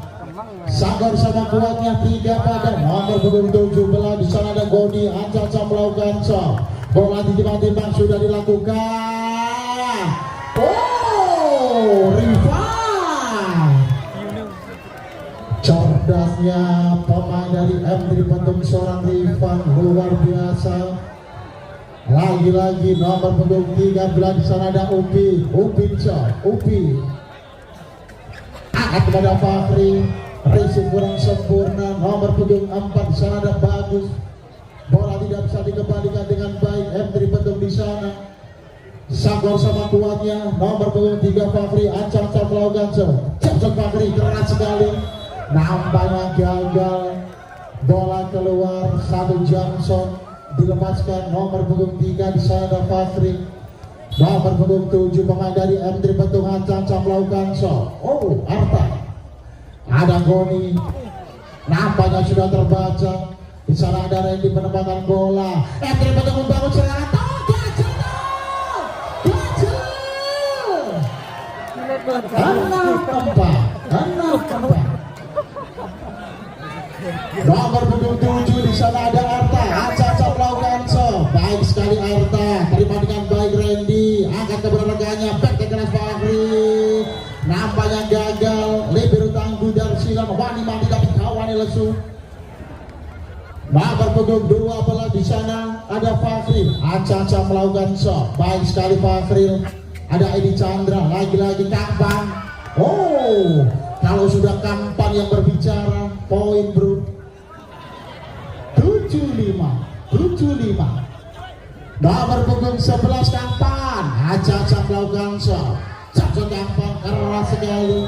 Sanggar sama kuatnya 3 pada nomor punggung 17. Di sana ada Goni, Anca melakukan shot. Bola ditimbang-timbang sudah dilakukan. Rifan, cerdasnya pemain dari M3 Patung seorang Rifan luar biasa. Lagi-lagi nomor punggung 13 di sana ada Upi angkat kepada Fakri, risik kurang sempurna. Nomor punggung 4 di sana ada Bagus, bola tidak bisa dikembalikan dengan baik. M3 Patung di sana. Sangkor sama kuatnya nomor punggung 3 Fakri, ancam-ancam melakukan jam Fakri keras sekali, nampaknya gagal. Bola keluar, satu jam shot dilepaskan. Nomor punggung 3 di sana ada Fakri. Nomor punggung 7 pemain dari M3 Patung ancam-ancam melakukan shot. Arta, ada Goni, nampaknya sudah terbaca. Di sana ada Randy penempatan bola. M3 Patung membangun serangan. Nomor punggung 7 di sana ada Arta, Aca melakukan shot. Baik sekali Arta, terima dengan baik Randy, angkat ke belakangnya, back ke keras Fakri, nampaknya gagal. Libero tangguh dari silang, Wani tidak dikawani lesu. Nomor punggung 12 di sana ada Fakri, Aca melakukan shot. Baik sekali Fakri. Ada Edi Chandra, lagi-lagi Kampan. Kalau sudah Kampan yang berbicara, poin bro. 75. Nomor punggung 11 Kampan, Aca melakukan shot. Capsot Kampan keras sekali,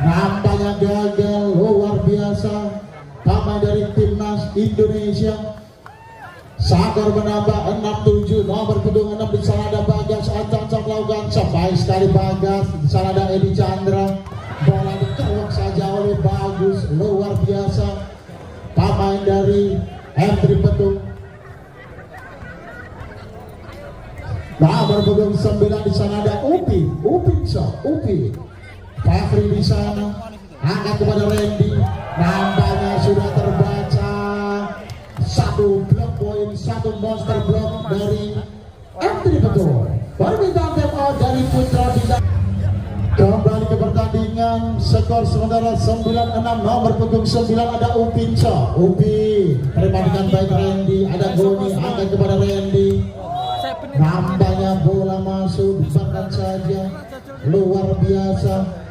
nampaknya gagal. Luar biasa pemain dari timnas Indonesia. Sangkar menambah 67. Nomor punggung 6 di sana ada Bagas, Aca melakukan shot. Baik sekali Bagas. Di sana ada Edi Chandra, bola dikeluar saja oleh Bagus. Luar biasa pemain dari M3 Patung. Nomor punggung 9 di sana ada Upi shot. Fakri di sana, angkat kepada Randy, nampaknya sudah terbaca. Satu blok poin, satu monster blok dari M3 Patung. Permintaan time out dari Putra Bintang. Kembali ke pertandingan, skor sementara 9-6. Nomor punggung 9 ada Upi, terima dengan baik Randy, ada Goni, angkat kepada Randy, nampaknya bola masuk, dipakan saja. Luar biasa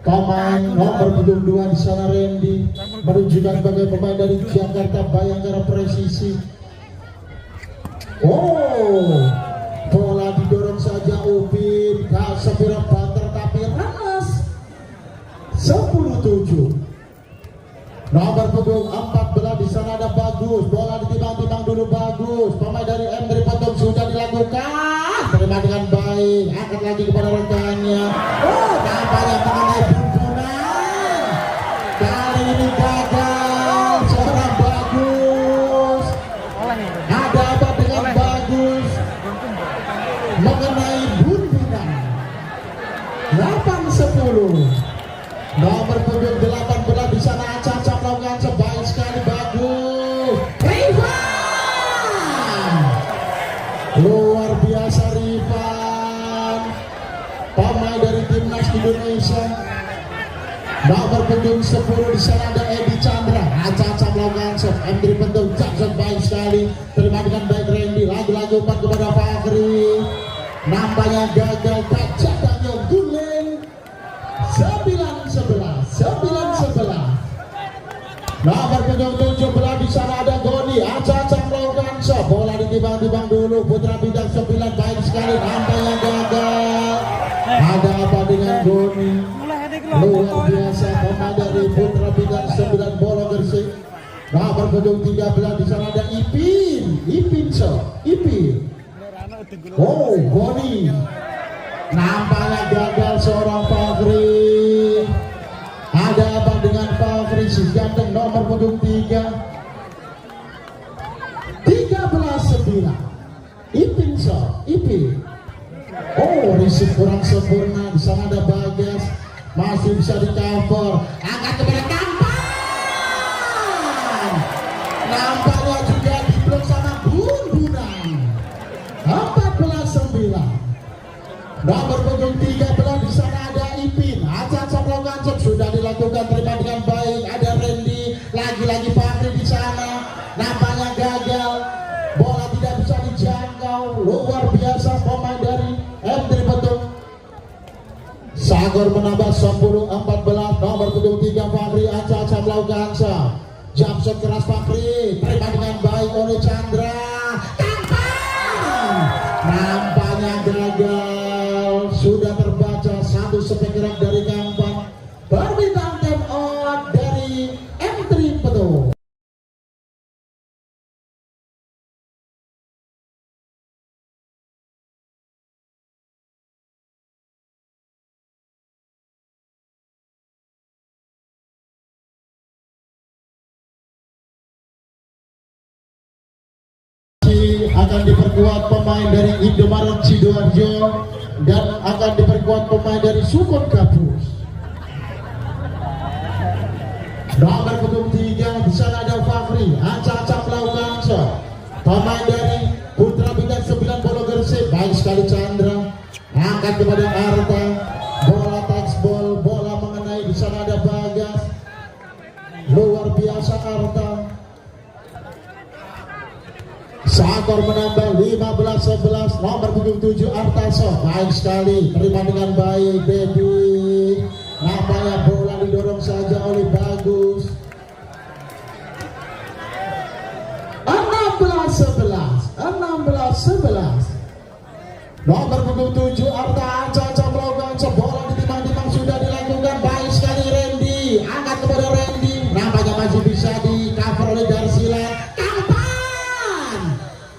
pemain nomor punggung 2 di sana Randy, menunjukkan sebagai pemain dari Jakarta Bayangkara Presisi. Bola didorong saja Upi, Sepira banter tapi ranas. 10-7. Nomor punggung 14 di sana ada Bagus, bola ditimbang-timbang dulu Bagus. Pemain dari M3 Patung sudah dilakukan, terima dengan baik, angkat lagi kepada rekannya. Nampaknya mengenai buntunan. Kali ini gagal seorang Bagus. Ada apa dengan Bagus? Mengenai buntunan. 8-10. Nomor punggung 18 di sana Aca melakukan sebaik sekali Bagus. Rifan, luar biasa Rifan, pemain dari timnas Indonesia. Nomor punggung 10 di sana ada Edi Chandra, Aca melakukan shot. M3 Patung shot baik sekali, terima dengan baik Randy, lagi-lagi umpan kepada Fakri, nampaknya gagal. Kacatannya guling. 9-11. Nomor punggung 17 di sana ada Goni, Aca melakukan shot. Bola ditimbang-timbang dulu, Putra Bintang 9 baik sekali, nampaknya gagal. Ada apa dengan Goni? Luar biasa pemain punggung 13 di sana ada Ipin so Ipin. Oh, Boni nampaknya gagal seorang Fakri. Ada apa dengan Fakri si ganteng nomor punggung 3? 13-9 Ipin so Ipin. Oh, risik kurang sempurna. Di sana ada Bagas, masih bisa di cover. Angkat kepada Kampan. Nampaknya juga diblok sama Bunbunan. 14-9. Nomor punggung 13 di sana ada Ipin. Acak-acak melakukan sudah dilakukan, terima dengan baik. Ada Randy, lagi-lagi Fakri di sana. Nampaknya gagal. Bola tidak bisa dijangkau. Luar biasa pemain dari M3 Petung. Sagor menambah 10-14. Nomor punggung 3 Fakri. Acak-acak melakukan jump shot keras Fakri, terima dengan baik oleh Chandra. Kampan nampaknya gagal. Sudah terbaca satu spekerak dari Kampan. Permintaan time out dari M3 Petung. Akan diperkuat pemain dari Indomaret Sidoarjo dan akan diperkuat pemain dari Sukun Kapus. Nomor punggung 3 di sana ada Fakri. Acak-acak melakukan shot. Pemain dari Putra Bintang 9 Bolo Gersik. Baik sekali Chandra. Angkat kepada Arta. Bola touchball, bola mengenai di sana ada Bagas. Luar biasa Arta. Sagor menambah 15-11. Nomor punggung 7 Artaso. Baik sekali, terima dengan baik Dedi. Nampaknya bola didorong saja oleh Bagus. 16-11. Nomor punggung 7 Arta Acak-acak melakukan bola ditimang-timang sudah dilakukan. Baik sekali Randy. Angkat kepada Randy. Nampaknya masih bisa di cover oleh Darsilan.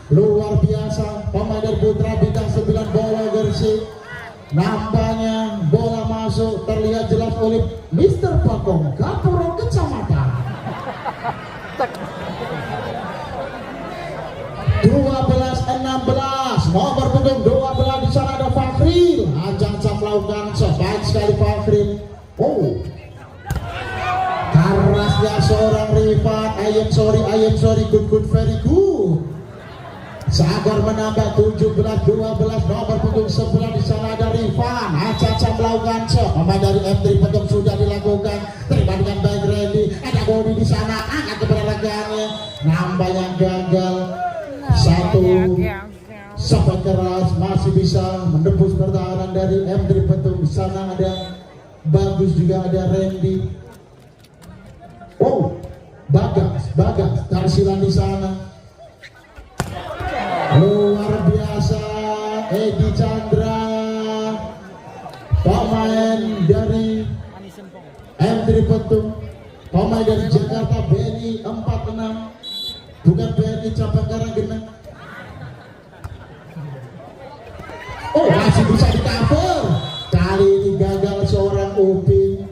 Luar biasa pemain dari Putra Bintang 9 Bolo Gersik. Nampaknya bola masuk terlihat jelas oleh Mr. Pakong Kapolres Kecamatan. 12-16. Nomor punggung 12 di sana ada Fakri. Acak-acak melakukan sebaik sekali Fakri. Oh, kerasnya seorang Rifat. I am sorry, good, very good. Sagor menambah 17-12. Nomor punggung 11 di sana ada Rifan. Acak-acak melakukan shot. Pemain dari M3 Petung sudah dilakukan. Terima dengan baik Randy. Ada Bodi di sana. Angkat kepada rekannya. Nampaknya gagal. Satu sampai keras masih bisa menembus pertahanan dari M3 Petung. Di sana ada Bagus juga ada Randy. Oh, Bagas Tarsilan di sana. Luar biasa Edi Chandra, pemain dari M3 Petung, pemain dari Jakarta BNI 46, bukan BNI Cabang Karanggeneng. Oh, masih bisa di cover. Kali ini gagal seorang Upin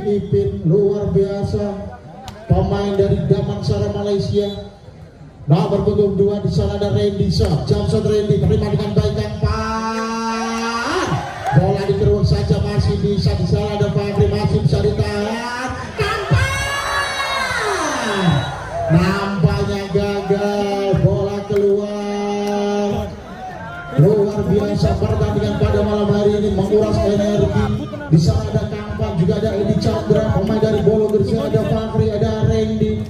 Ipin. Luar biasa pemain dari Damansara Malaysia. Nomor punggung 2 di sana ada Randy shot. Jump shot Randy terima dengan baik Kampan. Bola dikeruk saja masih bisa di sana ada Fakri masih bisa ditahan. Kampan. Nampaknya gagal, bola keluar. Luar biasa pertandingan pada malam hari ini menguras energi. Di sana ada Kampan juga ada Edi Chandra, pemain dari Bolo Gersik ada Fakri ada Randy.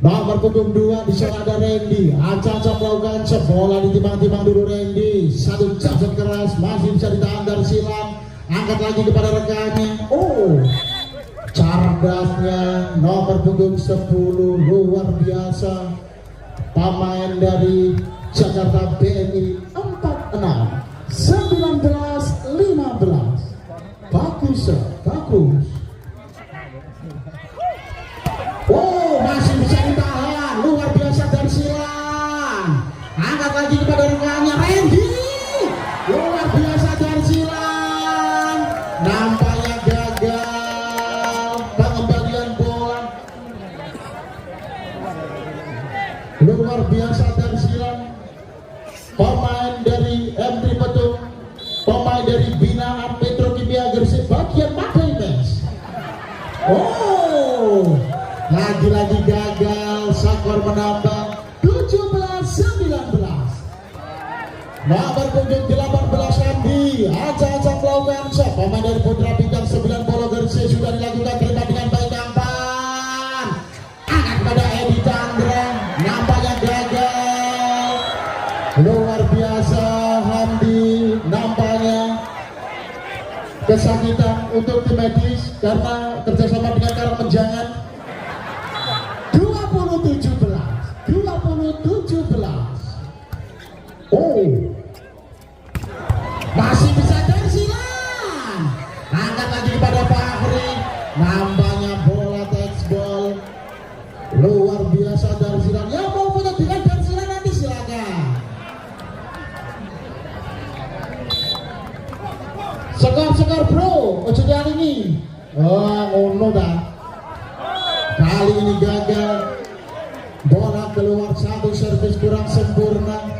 Nomor punggung 2 di sana ada Randy. Acak-acak melakukan bola ditimang-timang dulu Randy. Satu jump keras masih bisa ditahan dari Silam. Angkat lagi kepada rekannya. Oh, cerdasnya nomor punggung 10 luar biasa. Pemain dari Jakarta BNI 46 19-15. Bagus. biasa dari silang pemain dari MT Petung, pemain dari Binaan Petrokimia Gresik bagian mata Imes. Oh, lagi-lagi gagal, skor menambah 17-19. Nomor punggung 18 Andi acak-acak melakukan shot. Pemain dari Putra Bintang 9 Polo Gresik sudah dilakukan, terima dengan baik Kampan. Angkat kepada Edi Chandra, nampaknya gagal. Luar biasa Hamdi, nampaknya kesakitan untuk tim medis karena kerjasama dengan Karang Menjangan. 2017. Oh, masih bisa dari silang. Angkat lagi kepada Fahri, nampaknya bola textball. Luar biasa dari silang. Ya mau foto dengan dari silang nanti silakan. Sekar bro, ojo kali ini. Oh, ngono dah. Kali ini gagal. Bola keluar, satu servis kurang sempurna.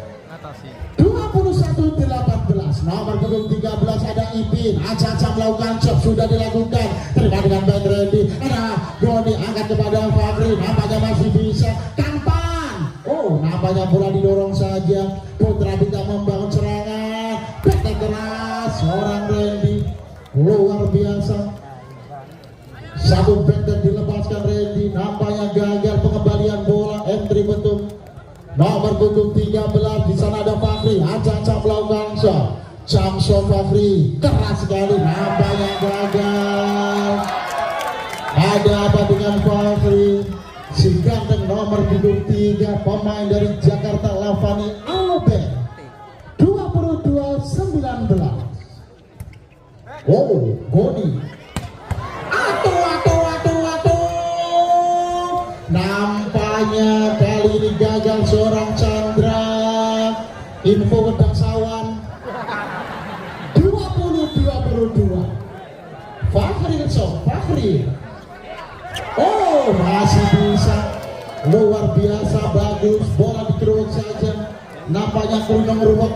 21-18. Nomor punggung 13 ada Ipin. Acak-acak melakukan shot sudah dilakukan. Terima dengan baik Randy. Ada Goni angkat kepada Fabri. Nampaknya masih bisa. Kampan. Oh, nampaknya bola didorong saja. Putra Bintang membangun serangan. Betek keras. Seorang Randy. Luar biasa. Satu betek dilepaskan Randy. Nampaknya gagal pengembalian bola. Entry Betung. Nomor punggung 13 di sana ada Fahri, acak-acak melakukan shot. Jump shot Fahri, keras sekali, nampaknya gagal. Ada apa dengan Fahri? Si ganteng nomor punggung 3 pemain dari Jakarta Lavani Albert. 22-19. Oh, Goni. Nampaknya kali ini gagal seorang Chandra. Info Wedang Sawan. 20-22. Fahri. Oh, masih bisa. Luar biasa bagus. Bola diterus saja. Nampaknya kurang ruwet.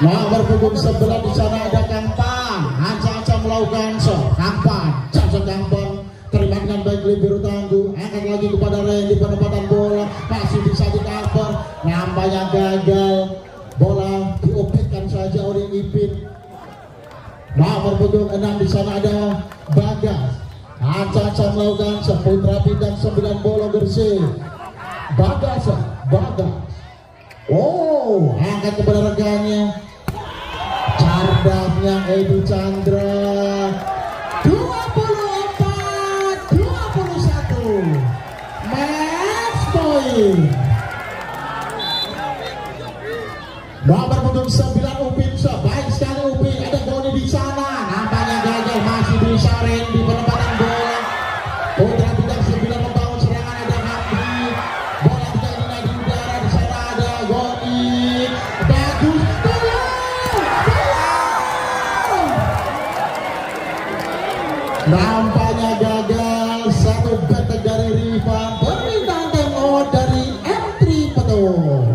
Nomor punggung 11 di sana ada Kampan. Acak-acak melakukan shot. Kampan. Terima dengan baik libero tangguh. Angkat lagi kepada Randy, penempatan bola masih bisa di-cover. Nampaknya gagal. Bola diobekkan saja oleh Ipin. Nomor punggung 6 di sana ada Bagas. Acak-acak melakukan Putra Bintang 9 Polo Gresik. Bagas. Oh, angkat kepada rekannya. Cardasnya Edi Chandra. 24-21. Match point. Nomor punggung 9 Upin. Baik sekali Upin. Ada Goni di sana. Nampaknya gagal. Masih bisa Randy penempatan bola. Putra Bintang 9 membangun serangan, ada Hamdi. Bola tidak naik di udara. Di sana ada Goni. Bagus. Nampaknya gagal. Satu betek dari Rifan. Permintaan time dari M3 Petung.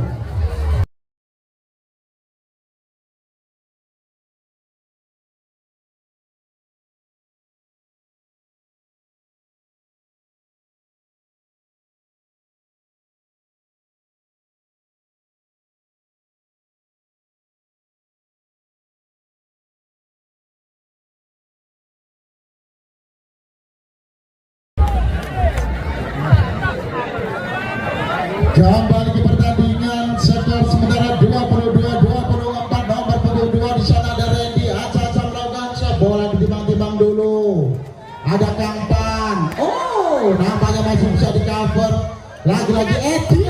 Kembali ke pertandingan, skor sementara 22-24. Nomor punggung 2 di sana ada Randy. Acak-acak melakukan shot. Bola ditimbang-timbang dulu. Ada Kampan. Oh, nampaknya masih bisa di cover. Lagi-lagi Edi.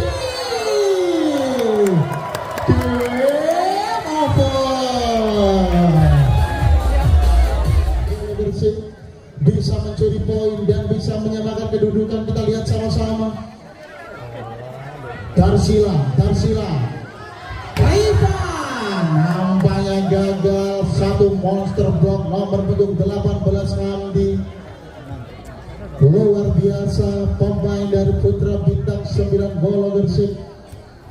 Game over. Bisa mencuri poin dan bisa menyamakan kedudukan. Kita lihat sama-sama. Darsila Rifan nampaknya gagal. Satu monster block. Nomor punggung 18 Hamdi. Luar biasa. biasa pemain dari Putra Bintang 9 bola bersih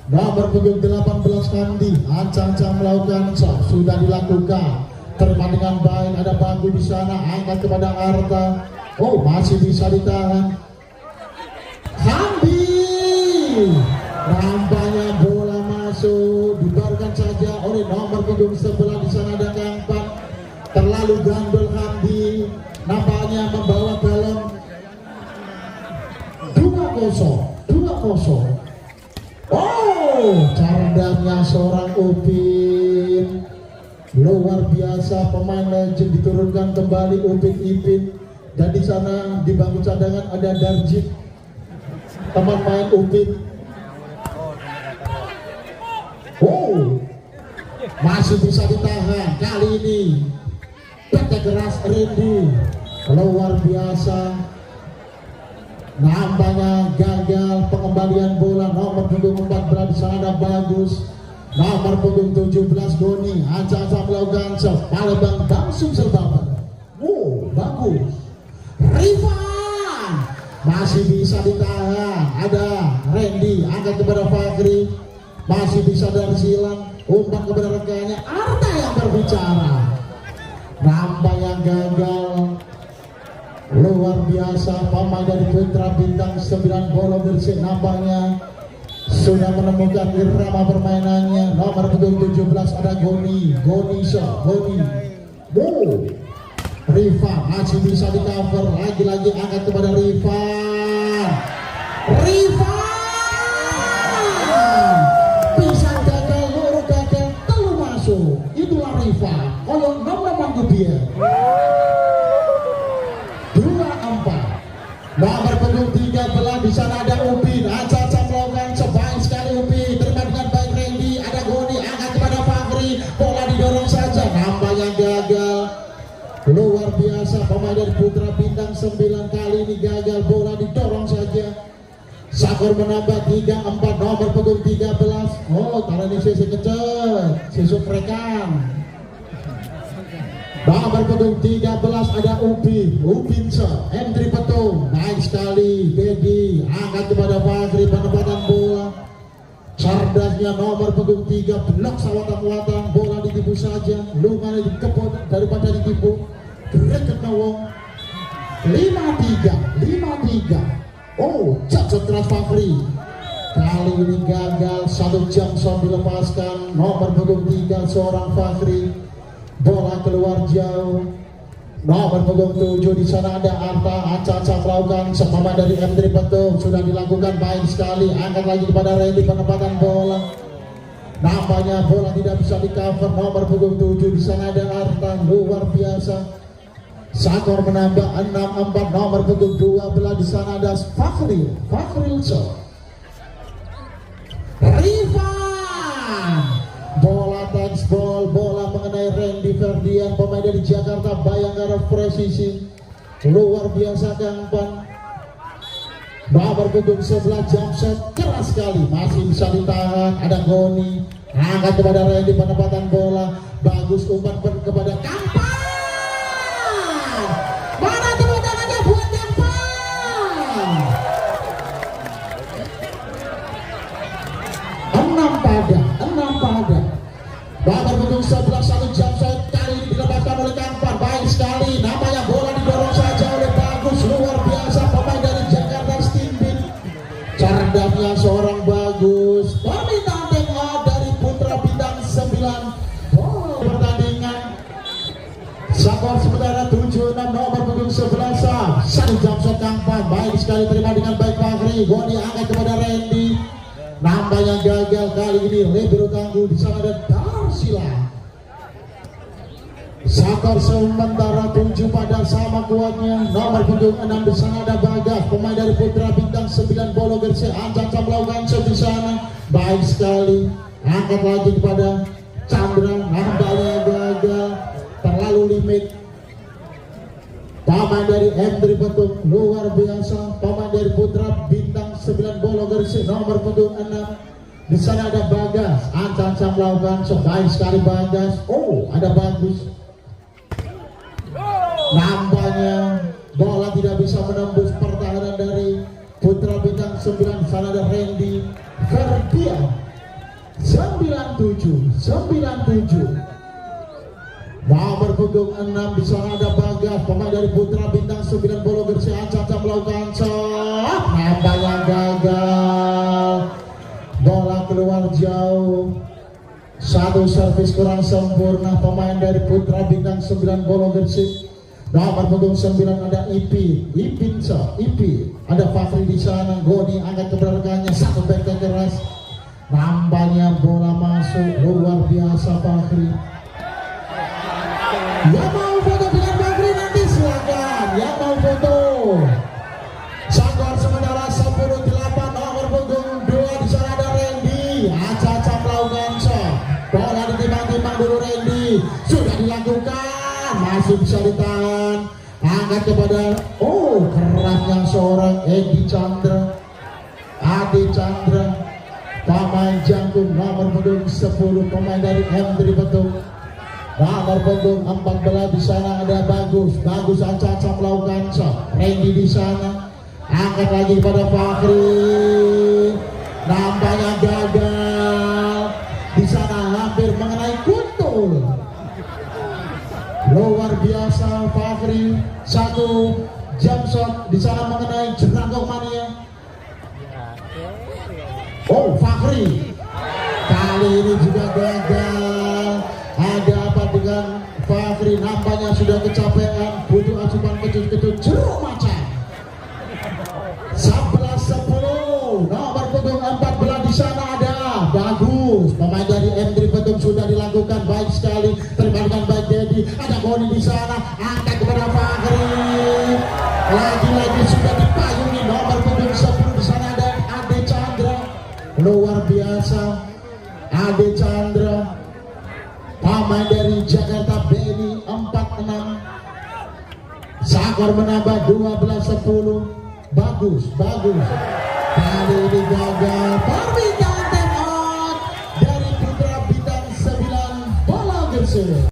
nomor punggung 18 Kandi ancang-ancang melakukan sudah dilakukan, terima dengan baik, ada Bagu di sana, angkat kepada Arta, oh masih bisa ditahan Kandi, nampaknya bola masuk, dibiarkan saja oleh nomor punggung 11 di sana ada Kangpan, terlalu gandul Kandi, nampaknya membawa balon 2-0. Oh, cerdasnya seorang Upin, luar biasa, pemain legend diturunkan kembali Upin Ipin, dan di sana di bangku cadangan ada Darjit, teman main Upin. Oh, masih bisa ditahan kali ini, PT Keras Randy, luar biasa. Nampaknya gagal pengembalian bola, nomor punggung 14 di sana ada Bagus, nomor punggung 17 Goni ancang-ancang melakukan Palembang Bangsum Serbaban. Oh bagus, Rifan masih bisa ditahan, ada Randy angkat kepada Fakri, masih bisa dari silang umpan kepada rekannya Arta yang berbicara, nampaknya gagal. Luar biasa pemain dari Putra Bintang 9 bola bersih, nampaknya sudah menemukan irama permainannya, nomor punggung 17 ada Goni Rifa masih bisa di cover, lagi-lagi angkat kepada Rifa bisa gagal, lurus gagal, telu masuk, itulah Rifa kalau nomor manggu biar. Nomor punggung 13 di sana ada Upin, ancang-ancang melakukan sebaik sekali Upin, terima dengan baik Randy, ada Goni angkat kepada Fakri, bola didorong saja, nampaknya gagal. Luar biasa pemain dari Putra Bintang 9 kali ini gagal, bola didorong saja. Skor menambah 3-4, nomor punggung 13. Oh, taruh ini sisi kecil, sisi rekan. Nomor punggung 13 ada Upin Hendri Petung, baik sekali Dedi, angkat kepada Fakri, penempatan bola cerdasnya nomor punggung 3, blok sawatan-watan, bola ditipu saja, lumayan dikepot daripada ditipu, greget nawong 5-3. Oh, cocok keras Fakri, kali ini gagal, 1 jam shot dilepaskan, nomor punggung 3 seorang Fakri, bola keluar jauh, nomor punggung 7 di sana ada Arta, ancang-ancang melakukan pemain dari Hendri Petung, sudah dilakukan baik sekali, angkat lagi kepada Randy, penempatan bola, nampaknya bola tidak bisa di cover, nomor punggung 7 di sana ada Arta, luar biasa. Skor menambah 6-4, nomor punggung 12 di sana ada Fakri Rifan, bola touchball, bola mengenai Randy Ferdian, pemain dari Jakarta Bayangkara presisi, luar biasa Kangpan. Nomor punggung 11 jump shot keras sekali, masih bisa ditahan, ada Goni, angkat kepada Randy, penempatan bola, bagus umpan kepada Kangpan. Mana tepuk tangannya buat Kangpan. 6 pada. Nomor punggung 11 1 jump shot kali ini dilepaskan oleh Kangpan, baik sekali, namanya bola didorong saja oleh Bagus, luar biasa pemain dari Jakarta Stimpin, cerdasnya seorang Bagus, permintaan tengok dari Putra Bintang 9 bola pertandingan. Skor sementara 7-6, nomor punggung 11 1 jump shot Kangpan, baik sekali, terima dengan baik Fakri, Goni angkat kepada Randy, nampaknya gagal, kali ini libero tangguh, di sana ada Darsila. Skor sementara 7 pada sama kuatnya, nomor punggung 6 di sana ada Bagas, pemain dari Putra Bintang 9 bola bersih, ancang-ancang melakukan shot di sana, baik sekali, angkat lagi kepada Chandra, nampaknya gagal, terlalu limit. Pemain dari Hendri Petung, luar biasa, pemain dari Putra Bintang 9 bola bersih, nomor punggung 6 di sana ada Bagas, ancang-ancang melakukan sebaik sekali Bagas. Oh, ada Bagus, nampaknya bola tidak bisa menembus pertahanan dari ada Randy Ferdian 97. Nomor punggung 6 di sana ada Bagas, pemain dari Putra Bintang 9 Bolo Gersi. Ancam melakukan shot, nampaknya gagal, bola keluar jauh. Satu servis kurang sempurna pemain dari Putra Bintang 9 Bolo Gersi. Nomor punggung 9 ada Ipi, ada Fakri di sana. Goni angkat ke belakangnya, satu back keras. Nampaknya bola masuk, luar biasa Fakri. Yang mau foto dengan Fakri nanti silakan. Yang mau foto. Skor sementara 10-8. Nomor punggung 2 di sana ada Randy. Acak melakukan shot. Bola ditimbang-timbang dulu Randy. Sudah dilakukan. Masih bisa ditahan. Angkat kepada kerasnya seorang Edi Chandra. Pemain jangkung nomor punggung 10, pemain dari M3 Betul. Nomor punggung 14 di sana ada Bagus Aca melakukan shot. Randy di sana angkat lagi pada Fakri, nampaknya gagal. Di sana hampir mengenai kuntul. Luar biasa Fakri, satu jump shot di sana mengenai jerangkong mania. Fakri kali ini juga gagal. Ada apa dengan Fakri? Nampaknya sudah kecapean, butuh asupan kecut jeruk macan. 11-10. Nomor punggung 14 di sana ada Bagus, pemain dari M3 Betul. Sudah dilakukan baik sekali, terima dengan baik Dedi. Ada Boni di sana, angkat kepada Fakri. Lagi-lagi sudah dipayungi. Nomor punggung 10 di sana ada Ade Chandra. Luar biasa Ade Chandra, pemain dari Jakarta BNI 46. Skor menambah 12-10. Bagus. Kali ini gagal. Permintaan time out dari Putra Bintang 9 Bolo Gersi.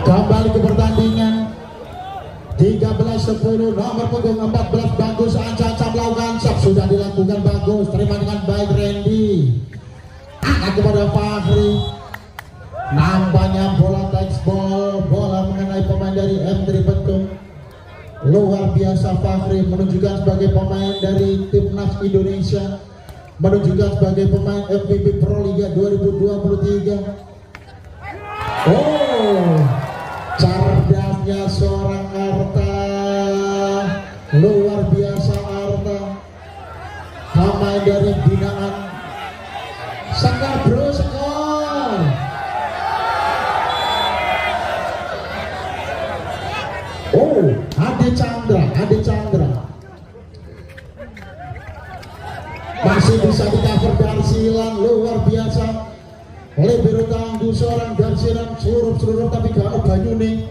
Kembali ke pertandingan 13-10. Nomor punggung 14 Bagus Aca melakukan shot. Sudah dilakukan Bagus, terima dengan baik Randy. Angkat kepada Fakri. Nampaknya bola touchball, bola mengenai pemain dari M3 Betul. Luar biasa Fakri menunjukkan sebagai pemain dari Timnas Indonesia, menunjukkan sebagai pemain MVP Pro Liga 2023. Cerdasnya seorang Arta, luar biasa Arta, pemain dari binaan. Sekar bro, skor. Ade Chandra masih bisa di cover Darsilan, luar biasa. Libero tangguh seorang Darsilan, suruh tapi gak banyune.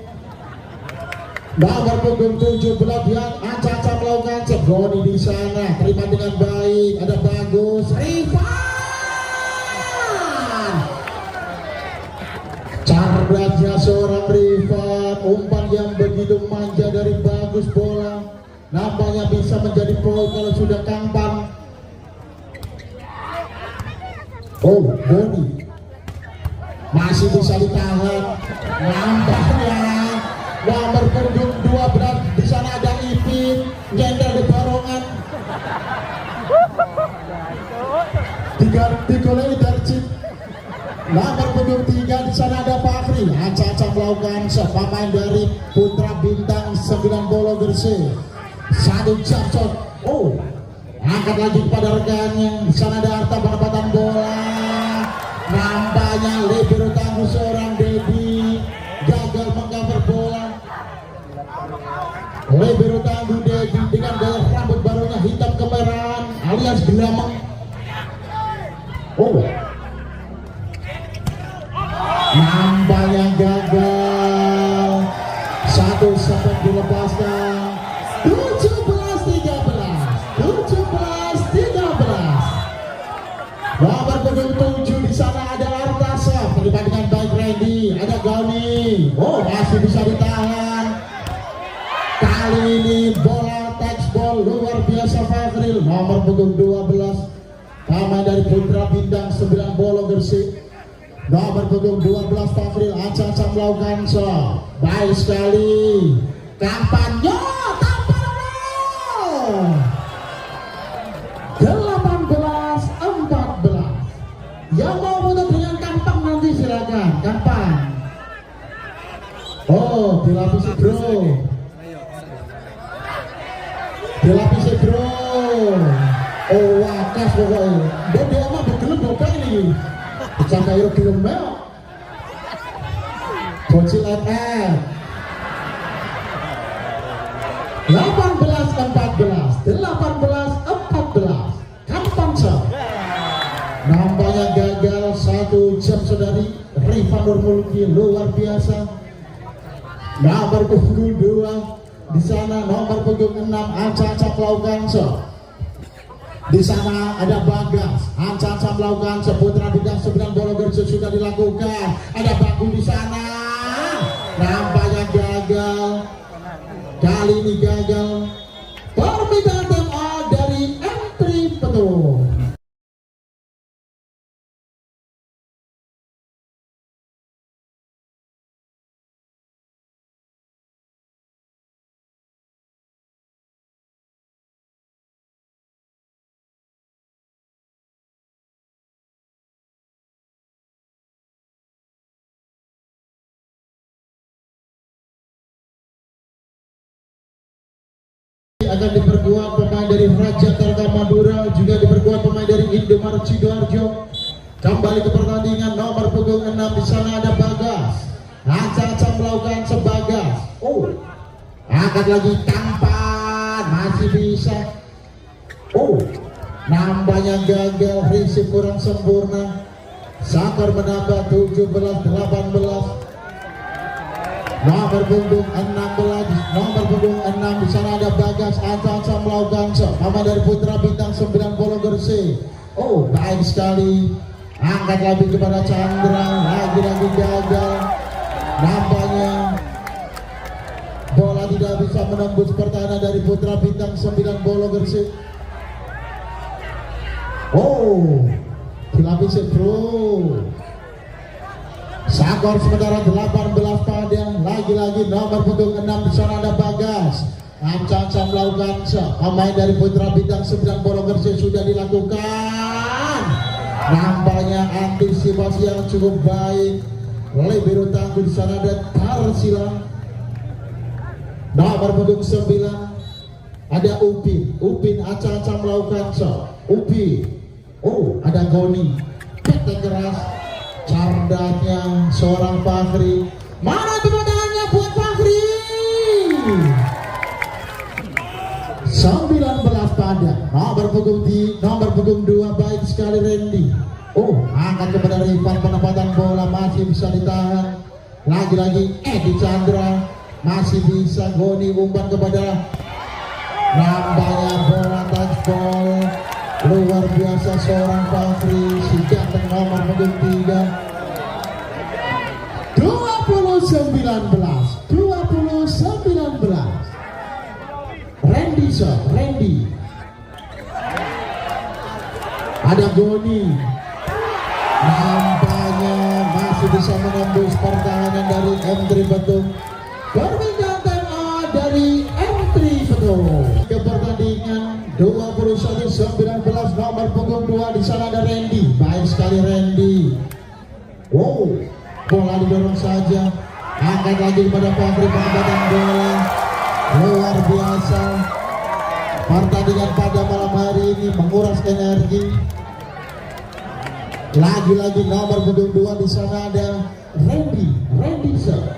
Nomor punggung 17 dia Aca melakukan Cegoni di sana, terima dengan baik. Ada Bagus, Rifan. Cerdasnya seorang Rifan, umpan yang begitu manja dari Bagus. Bola nampaknya bisa menjadi foul kalau sudah kampan. Boni masih bisa ditahan. Nampaknya nomor punggung 12 di sana ada Ipin, nyender di barongan. Digolei dari nomor punggung 3 di sana ada Fakri. Aca melakukan shot, pemain dari Putra Bintang 9 Bolo Gersi. Satu jump shot. Angkat lagi kepada rekannya. Di sana ada Arta, penempatan bola. Nampaknya libero tangguh seorang Dedi gagal mengcover bola. Libero tangguh Dedi dengan gaya rambut barunya hitam kemerahan alias gelamang. Nah, Nomor punggung 7 di sana ada Artasa, terlibat dengan baik Randy, ada Gauni. Oh, masih bisa ditahan. Kali ini bola touch ball luar biasa Fakhril. Nomor punggung 12 pemain dari Putra Bintang 9 Bolo Gresik. Nomor punggung 12 Fakhril ancang-ancang melakukan shot. Baik sekali. Kampanye tampar 18-14. Yang mau foto dengan Kampang nanti silakan. Kampang. Oh, dilapisi bro. Dilapisi bro. Oh, wakas pokoknya. Dia mah begelem boba ini. Sampai yuk gelem mel. Bocil FF. 18-14. 18-14. Kampang shot. Nampaknya gagal 1 jam saudari. Rifa Nurmulki luar biasa. Nomor punggung 2 di sana nomor punggung 6 ancang-ancang melakukan shot. Di sana ada Bagas, ancang-ancang melakukan shot. Putra Bintang 9 Bolo Gresik sudah dilakukan. Ada Bagu di sana. Nampaknya gagal. Kali ini gagal. Permintaan time out dari M3 Petung. Akan diperkuat pemain dari Raja Targa Madura, juga diperkuat pemain dari Indomaret Sidoarjo. Kembali ke pertandingan nomor punggung 6 di sana ada Bagas. Ancang-ancang melakukan Sebagas. Oh, angkat lagi Tampan, masih bisa. Oh, nampaknya gagal, prinsip kurang sempurna. Sakar menambah 17-18. Nomor punggung 16, nomor punggung 6 di sana ada Bagas, ancang-ancang melakukan shot. Pemain dari Putra Bintang 9 Bolo Gresik. Oh, baik sekali. Angkat lagi kepada Chandra, lagi-lagi gagal. Nampaknya bola tidak bisa menembus pertahanan dari Putra Bintang 9 Bolo Gresik. Oh, dilapisi bro. Skor sementara 18 pada. Lagi-lagi nomor punggung 6 di sana ada Bagas, ancang-ancang melakukan shot. Pemain dari Putra Bintang 9 Bolo Gresik sudah dilakukan. Nampaknya antisipasi yang cukup baik. Libero tangguh di sana ada Tarsila. Nomor punggung 9 ada Upin. Upin ancang-ancang melakukan shot. Upin. Oh, ada Goni. Petek keras. Cerdasnya seorang Fakhri. Mana tepuk tangannya buat Fakhri? 19 pada. Nomor punggung 2 baik sekali Randy. Oh, angkat kepada Rifan, penempatan bola masih bisa ditahan. Lagi-lagi Edi Chandra masih bisa. Goni umpan kepada, nampaknya bola touch ball. Luar biasa seorang Fakhri, si ganteng nomor punggung 3. 20-19. Randy shot, Randy. Ada Goni. Nampaknya masih bisa menembus pertahanan dari M3 Petung. Permintaan time out dari M3 Petung. Ke pertandingan 21-19 nomor punggung 2 di sana ada Randy. Baik sekali Randy. Wow, bola didorong saja. Angkat lagi kepada Fakhri, penempatan bola. Luar biasa. Pertandingan pada malam hari ini menguras energi. Lagi-lagi nomor punggung 2 di sana ada Randy. Randy shot.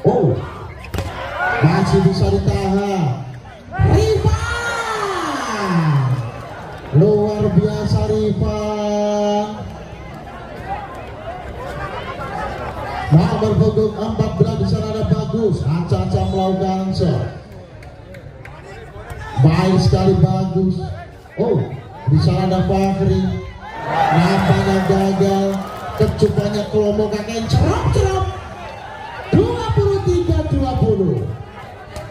Oh, masih bisa ditahan. Rifan, luar biasa Rifan. Nomor punggung 14 di sana ada Bagus, ancang-ancang melakukan shot. Baik sekali Bagus. Oh, di sana ada Fakri. Nampaknya gagal. Kecupannya kelompok kakek cerap-cerap. 23-20.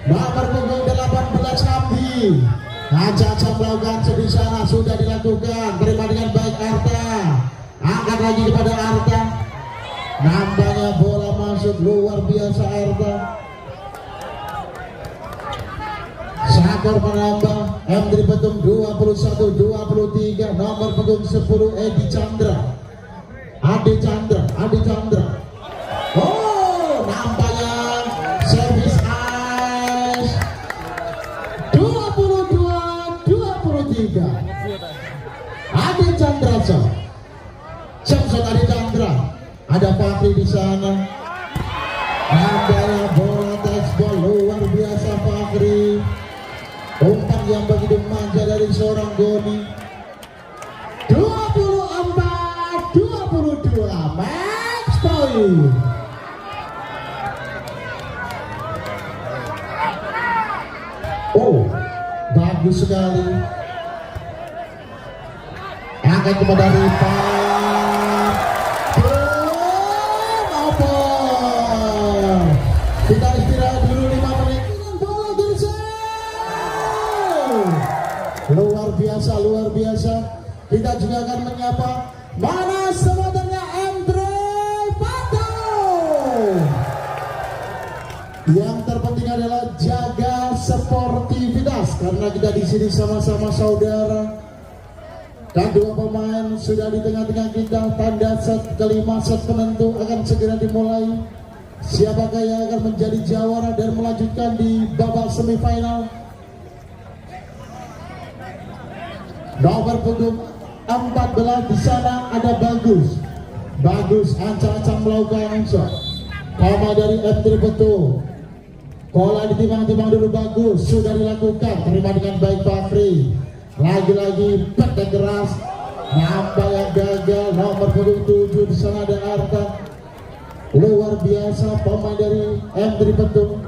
Nomor punggung 18 Hamdi. Aca-aca melakukan di sana sudah dilakukan. Terima dengan baik Arta. Angkat lagi kepada Arta. Nampaknya bola masuk luar biasa Arta. Sakor menambah. M3 Betung 21-23. Nomor punggung 10 Edi Chandra. Adi Chandra. Oh, nampaknya servis ice. 22-23. Adi Chandra. Samson Adi Chandra. Ada Fakri di sana. Nampaknya bola touchball luar biasa Fakri. Umpan yang begitu manja dari seorang Goni. 24-22 match point. Oh, bagus sekali. Angkat kepada Rifan. Apa? Kita istirahat dulu 5 menit. Bola geser. Luar biasa. Kita juga akan menyapa mana sebenarnya Andre Pato. Yang terpenting adalah jaga sportivitas karena kita di sini sama-sama saudara. Dan dua pemain sudah di tengah-tengah kita. Tanda set kelima, set penentu akan segera dimulai. Siapakah yang akan menjadi jawara dan melanjutkan di babak semifinal? Nomor punggung 14 di sana ada Bagus ancang-ancang melakukan shot. Koma dari M3 Betul. Bola ditimbang-timbang dulu Bagus, sudah dilakukan. Terima dengan baik Fakri. Lagi-lagi petek keras. Nambah yang gagal. Nomor punggung 7 di sana ada Arta. Luar biasa pemain dari M3 Betul.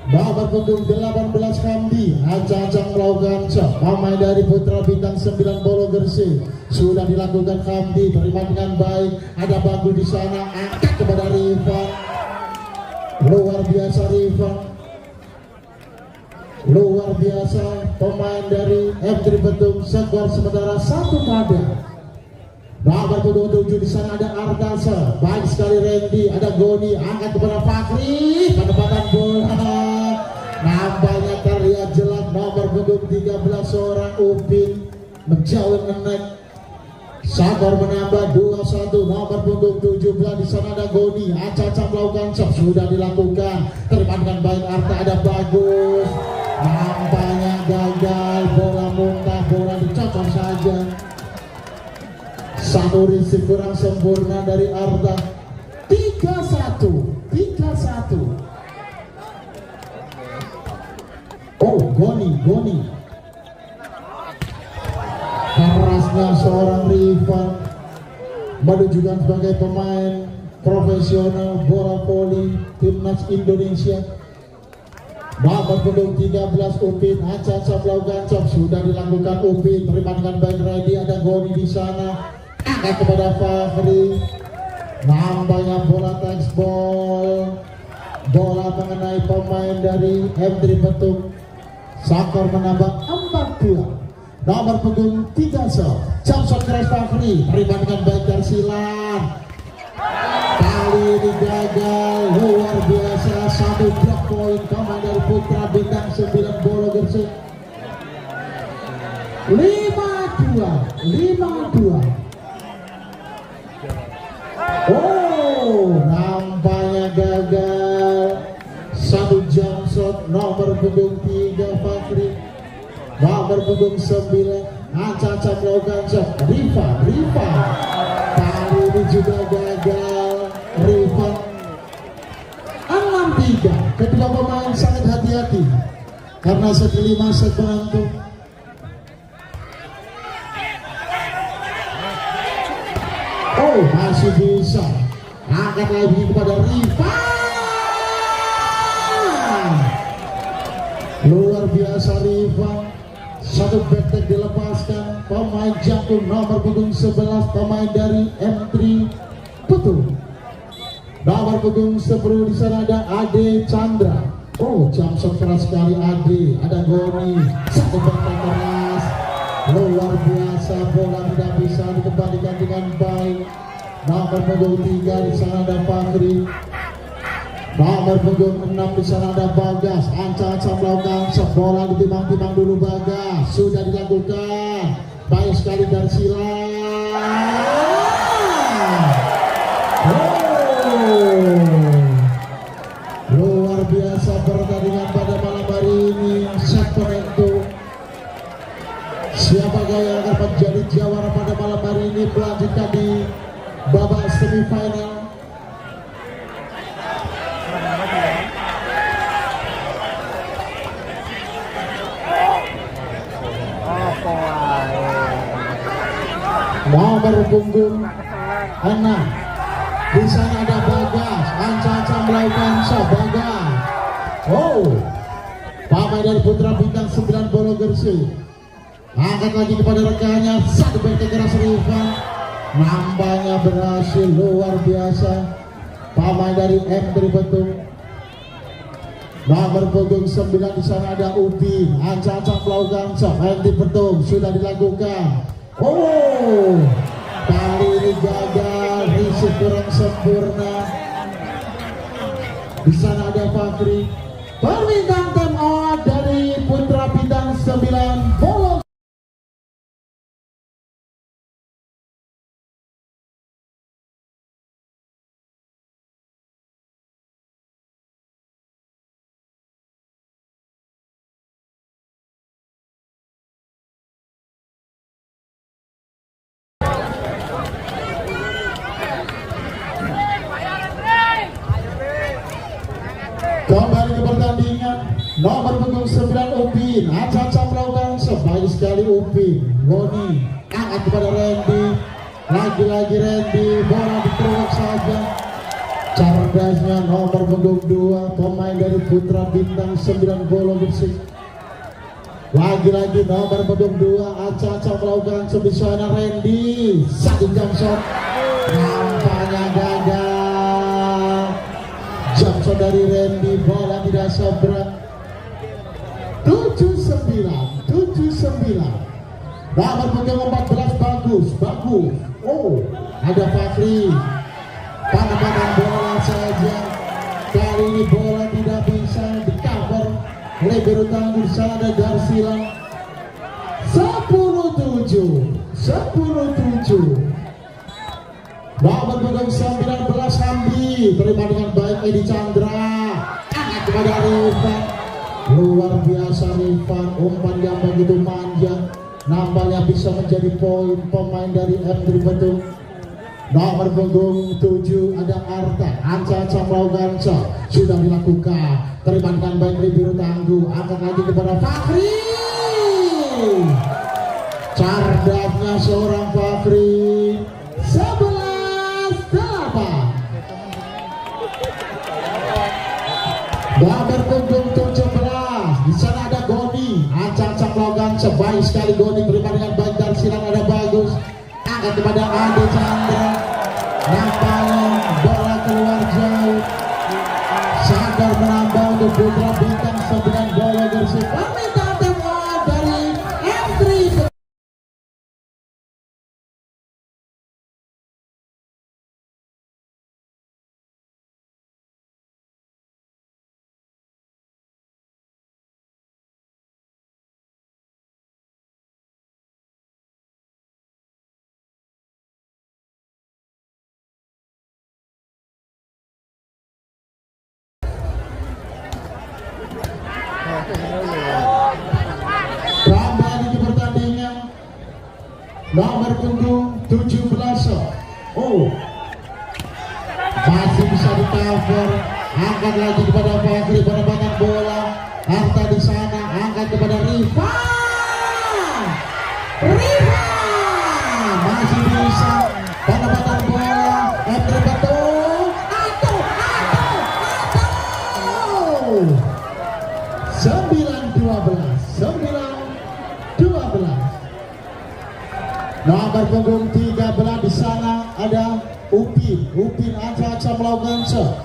Nomor punggung 18 Hamdi. Ancang-ancang melakukan shot. Pemain dari Putra Bintang 9 Bolo Gresik. Sudah dilakukan Hamdi. Terima dengan baik. Ada Bagus di sana. Angkat kepada Rifan. Luar biasa Rifan. Luar biasa pemain dari M3 Betung. Skor sementara 1-1. Nomor punggung 7 di sana ada Artasa. Baik sekali Randy. Ada Goni. Angkat kepada Fakri. Penempatan bola. Nampaknya terlihat jelas nomor punggung 13 seorang Upin menjauh menek. Sakor menambah 2-1. Nomor punggung 17 di sana ada Goni. Aca-aca melakukan shot sudah dilakukan. Terima dengan baik Arta. Ada Bagus. Nampaknya gagal. Bola muntah. Bola dicocok saja. Satu receive kurang sempurna dari Arta. 3-1. Oh, Goni. Kerasnya seorang Rifan menunjukkan sebagai pemain profesional bola voli timnas Indonesia. Nomor punggung 13 Upin. Aca-aca melakukan shot sudah dilakukan Upin. Terima dengan baik ready. Ada Goni di sana. Angkat kepada Fakri. Nampaknya bola touchball. Bola mengenai pemain dari M3 Betung. Sakor menambah 4-2. Nomor punggung 3 jump shot keras Fakri. Terima dengan baik dari Silan. Kali ini gagal. Luar biasa. Satu block point pemain dari Putra Bintang 9 Bolo Gresik. 5-2. Oh, nampaknya gagal. Satu jump shot nomor punggung 3 Fakri. Nomor punggung 9 Aca-aca melakukan shot. Rifa. Kali ini juga gagal. Rifa. 6-3. Kedua pemain sangat hati-hati karena set kelima set penentu. Oh, masih bisa. Angkat lagi kepada Rifa. Luar biasa Rifa. Satu back dilepaskan. pemain jangkung nomor punggung 11 pemain dari M3 Betul. Nomor punggung 10 di sana ada Ade Chandra. Oh, jam keras sekali Ade. Ada Goni, satu bentak keras, luar biasa. Bola tidak bisa dikembalikan dengan baik. Nomor punggung 3 di sana ada Fakri. Nomor punggung 6 di sana ada Bagas. Ancang-ancang melakukan bola ditimang-timang dulu Bagas. Sudah dilakukan. Baik sekali dari Sila. Luar biasa pertandingan pada malam hari ini. Sektor itu siapa yang akan menjadi juara pada malam hari ini melanjutkan di babak semifinal. Nomor punggung 6 di sana ada Bagas. Ancang-ancang melakukan Bagas. Oh, pemain dari Putra Bintang 9 Bolo Gersik angkat lagi kepada rekannya. Satu bentak keras Rifan, nampaknya berhasil. Luar biasa pemain dari M3 Betung. Nomor punggung 9 di sana ada Upin. Ancang-ancang melakukan M3 Betung sudah dilakukan. Oh, kali ini gagal, risik kurang sempurna. Di sana ada Fakri. Permintaan time out dari Putra Bintang 9 Bolo. Kembali ke pertandingan. Nomor punggung 9 Upin. Ancang-ancang melakukan sebaik sekali Upin. Goni angkat kepada Randy. Lagi-lagi Randy. Bola diterobos saja. Cerdasnya nomor punggung 2 pemain dari Putra Bintang 9 Bolo Gersik. Lagi-lagi nomor punggung 2 ancang-ancang melakukan sebisanya Randy. Satu jam shot. Nampaknya gagal. Jam shot dari Randy, bola tidak seberang. 7-9. Nomor punggung 14 bagus. Oh, ada Fakri. Pandang bola saja. Kali ini bola tidak bisa di cover. Libero tangguh di sana ada Darsilan. 10-7. Nomor punggung 19 Hamdi. Terima dengan baik Edi Chandra. Angkat kepada Rifan. Luar biasa Rifan. Umpan yang begitu manja. Nampaknya bisa menjadi poin pemain dari M3 Betung. Nomor punggung 7 ada Arta. Ancang-ancang melakukan sudah dilakukan. Terima dengan baik Libero tangguh. Angkat lagi kepada Fakri. Cerdasnya seorang Fakri. 11-8. Nomor punggung 17 di sana ada Goni. Ancang-ancang melakukan sebaik sekali Goni. Terima dengan baik dan silang ada bagus. Angkat kepada Ade Chandra. Nampaknya bola keluar jauh. Sadar menambah untuk Putra Bintang 9 Bolo Gersik. Permintaan time out dari M3. Kembali di pertandingan. Nomor punggung 17. Oh, masih bisa di cover. Angkat lagi kepada Fakri. Penempatan bola. Harta di sana. Angkat kepada Rifan. Masih bisa. Penempatan bola. M3 Betung. Atuh. 9-12. Nomor punggung 13 di sana ada Upin acak-acak melakukan shot.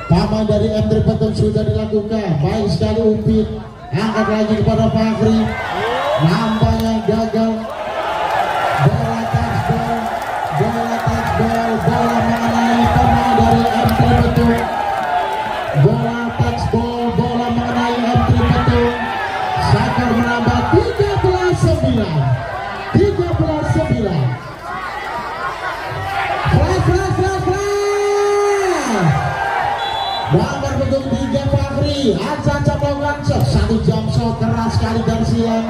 Paman dari M Tripetung sudah dilakukan. Baik sekali Upin. Angkat lagi kepada Fakhri. Nampaknya gagal. Bola touchball. Bola mengenai pemain dari M Tripetung. Bola touchball. Bola mengenai M Tripetung. Skor menambah 13-9. 13-9. Nomor punggung 3 Fakhri acak-acak melakukan shot. Satu jam shot keras sekali dari siang.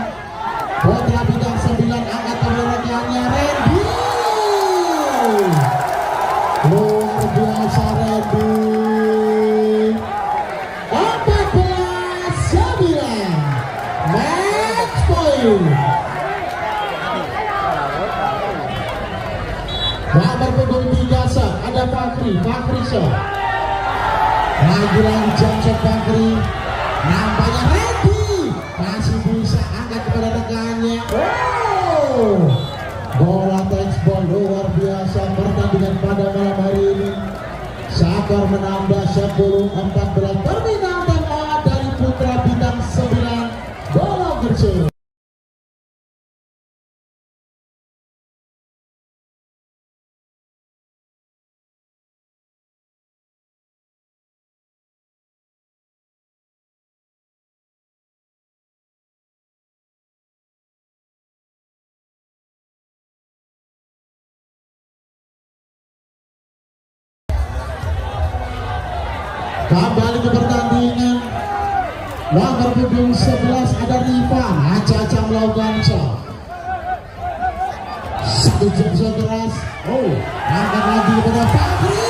Putra bidang 9 angkat keberaniannya Randy. Luar biasa Randy. 14-9. Match point. Nomor punggung 3 shot ada Fakhri shot. Lagi-lagi jam shot Fakhri. Nampaknya Randy masih bisa angkat kepada rekannya. Bola touchball luar biasa pertandingan pada malam hari ini. Skor menambah 10-14. Permintaan maaf dari Putra Bintang 9 Bola Gerso. Kembali ke pertandingan. Nomor punggung 11 ada Rifan acak-acak melakukan shot. Satu jam shot keras. Angkat lagi kepada Fakhri.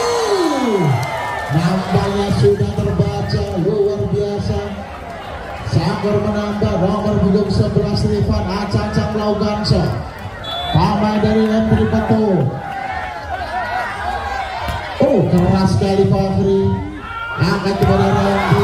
Nampaknya sudah terbaca luar biasa. Skor menambah. Nomor punggung 11 Rifan acak-acak melakukan shot. Pemain dari M Tripetung. Keras sekali Fakhri. Angkat kepada Randy.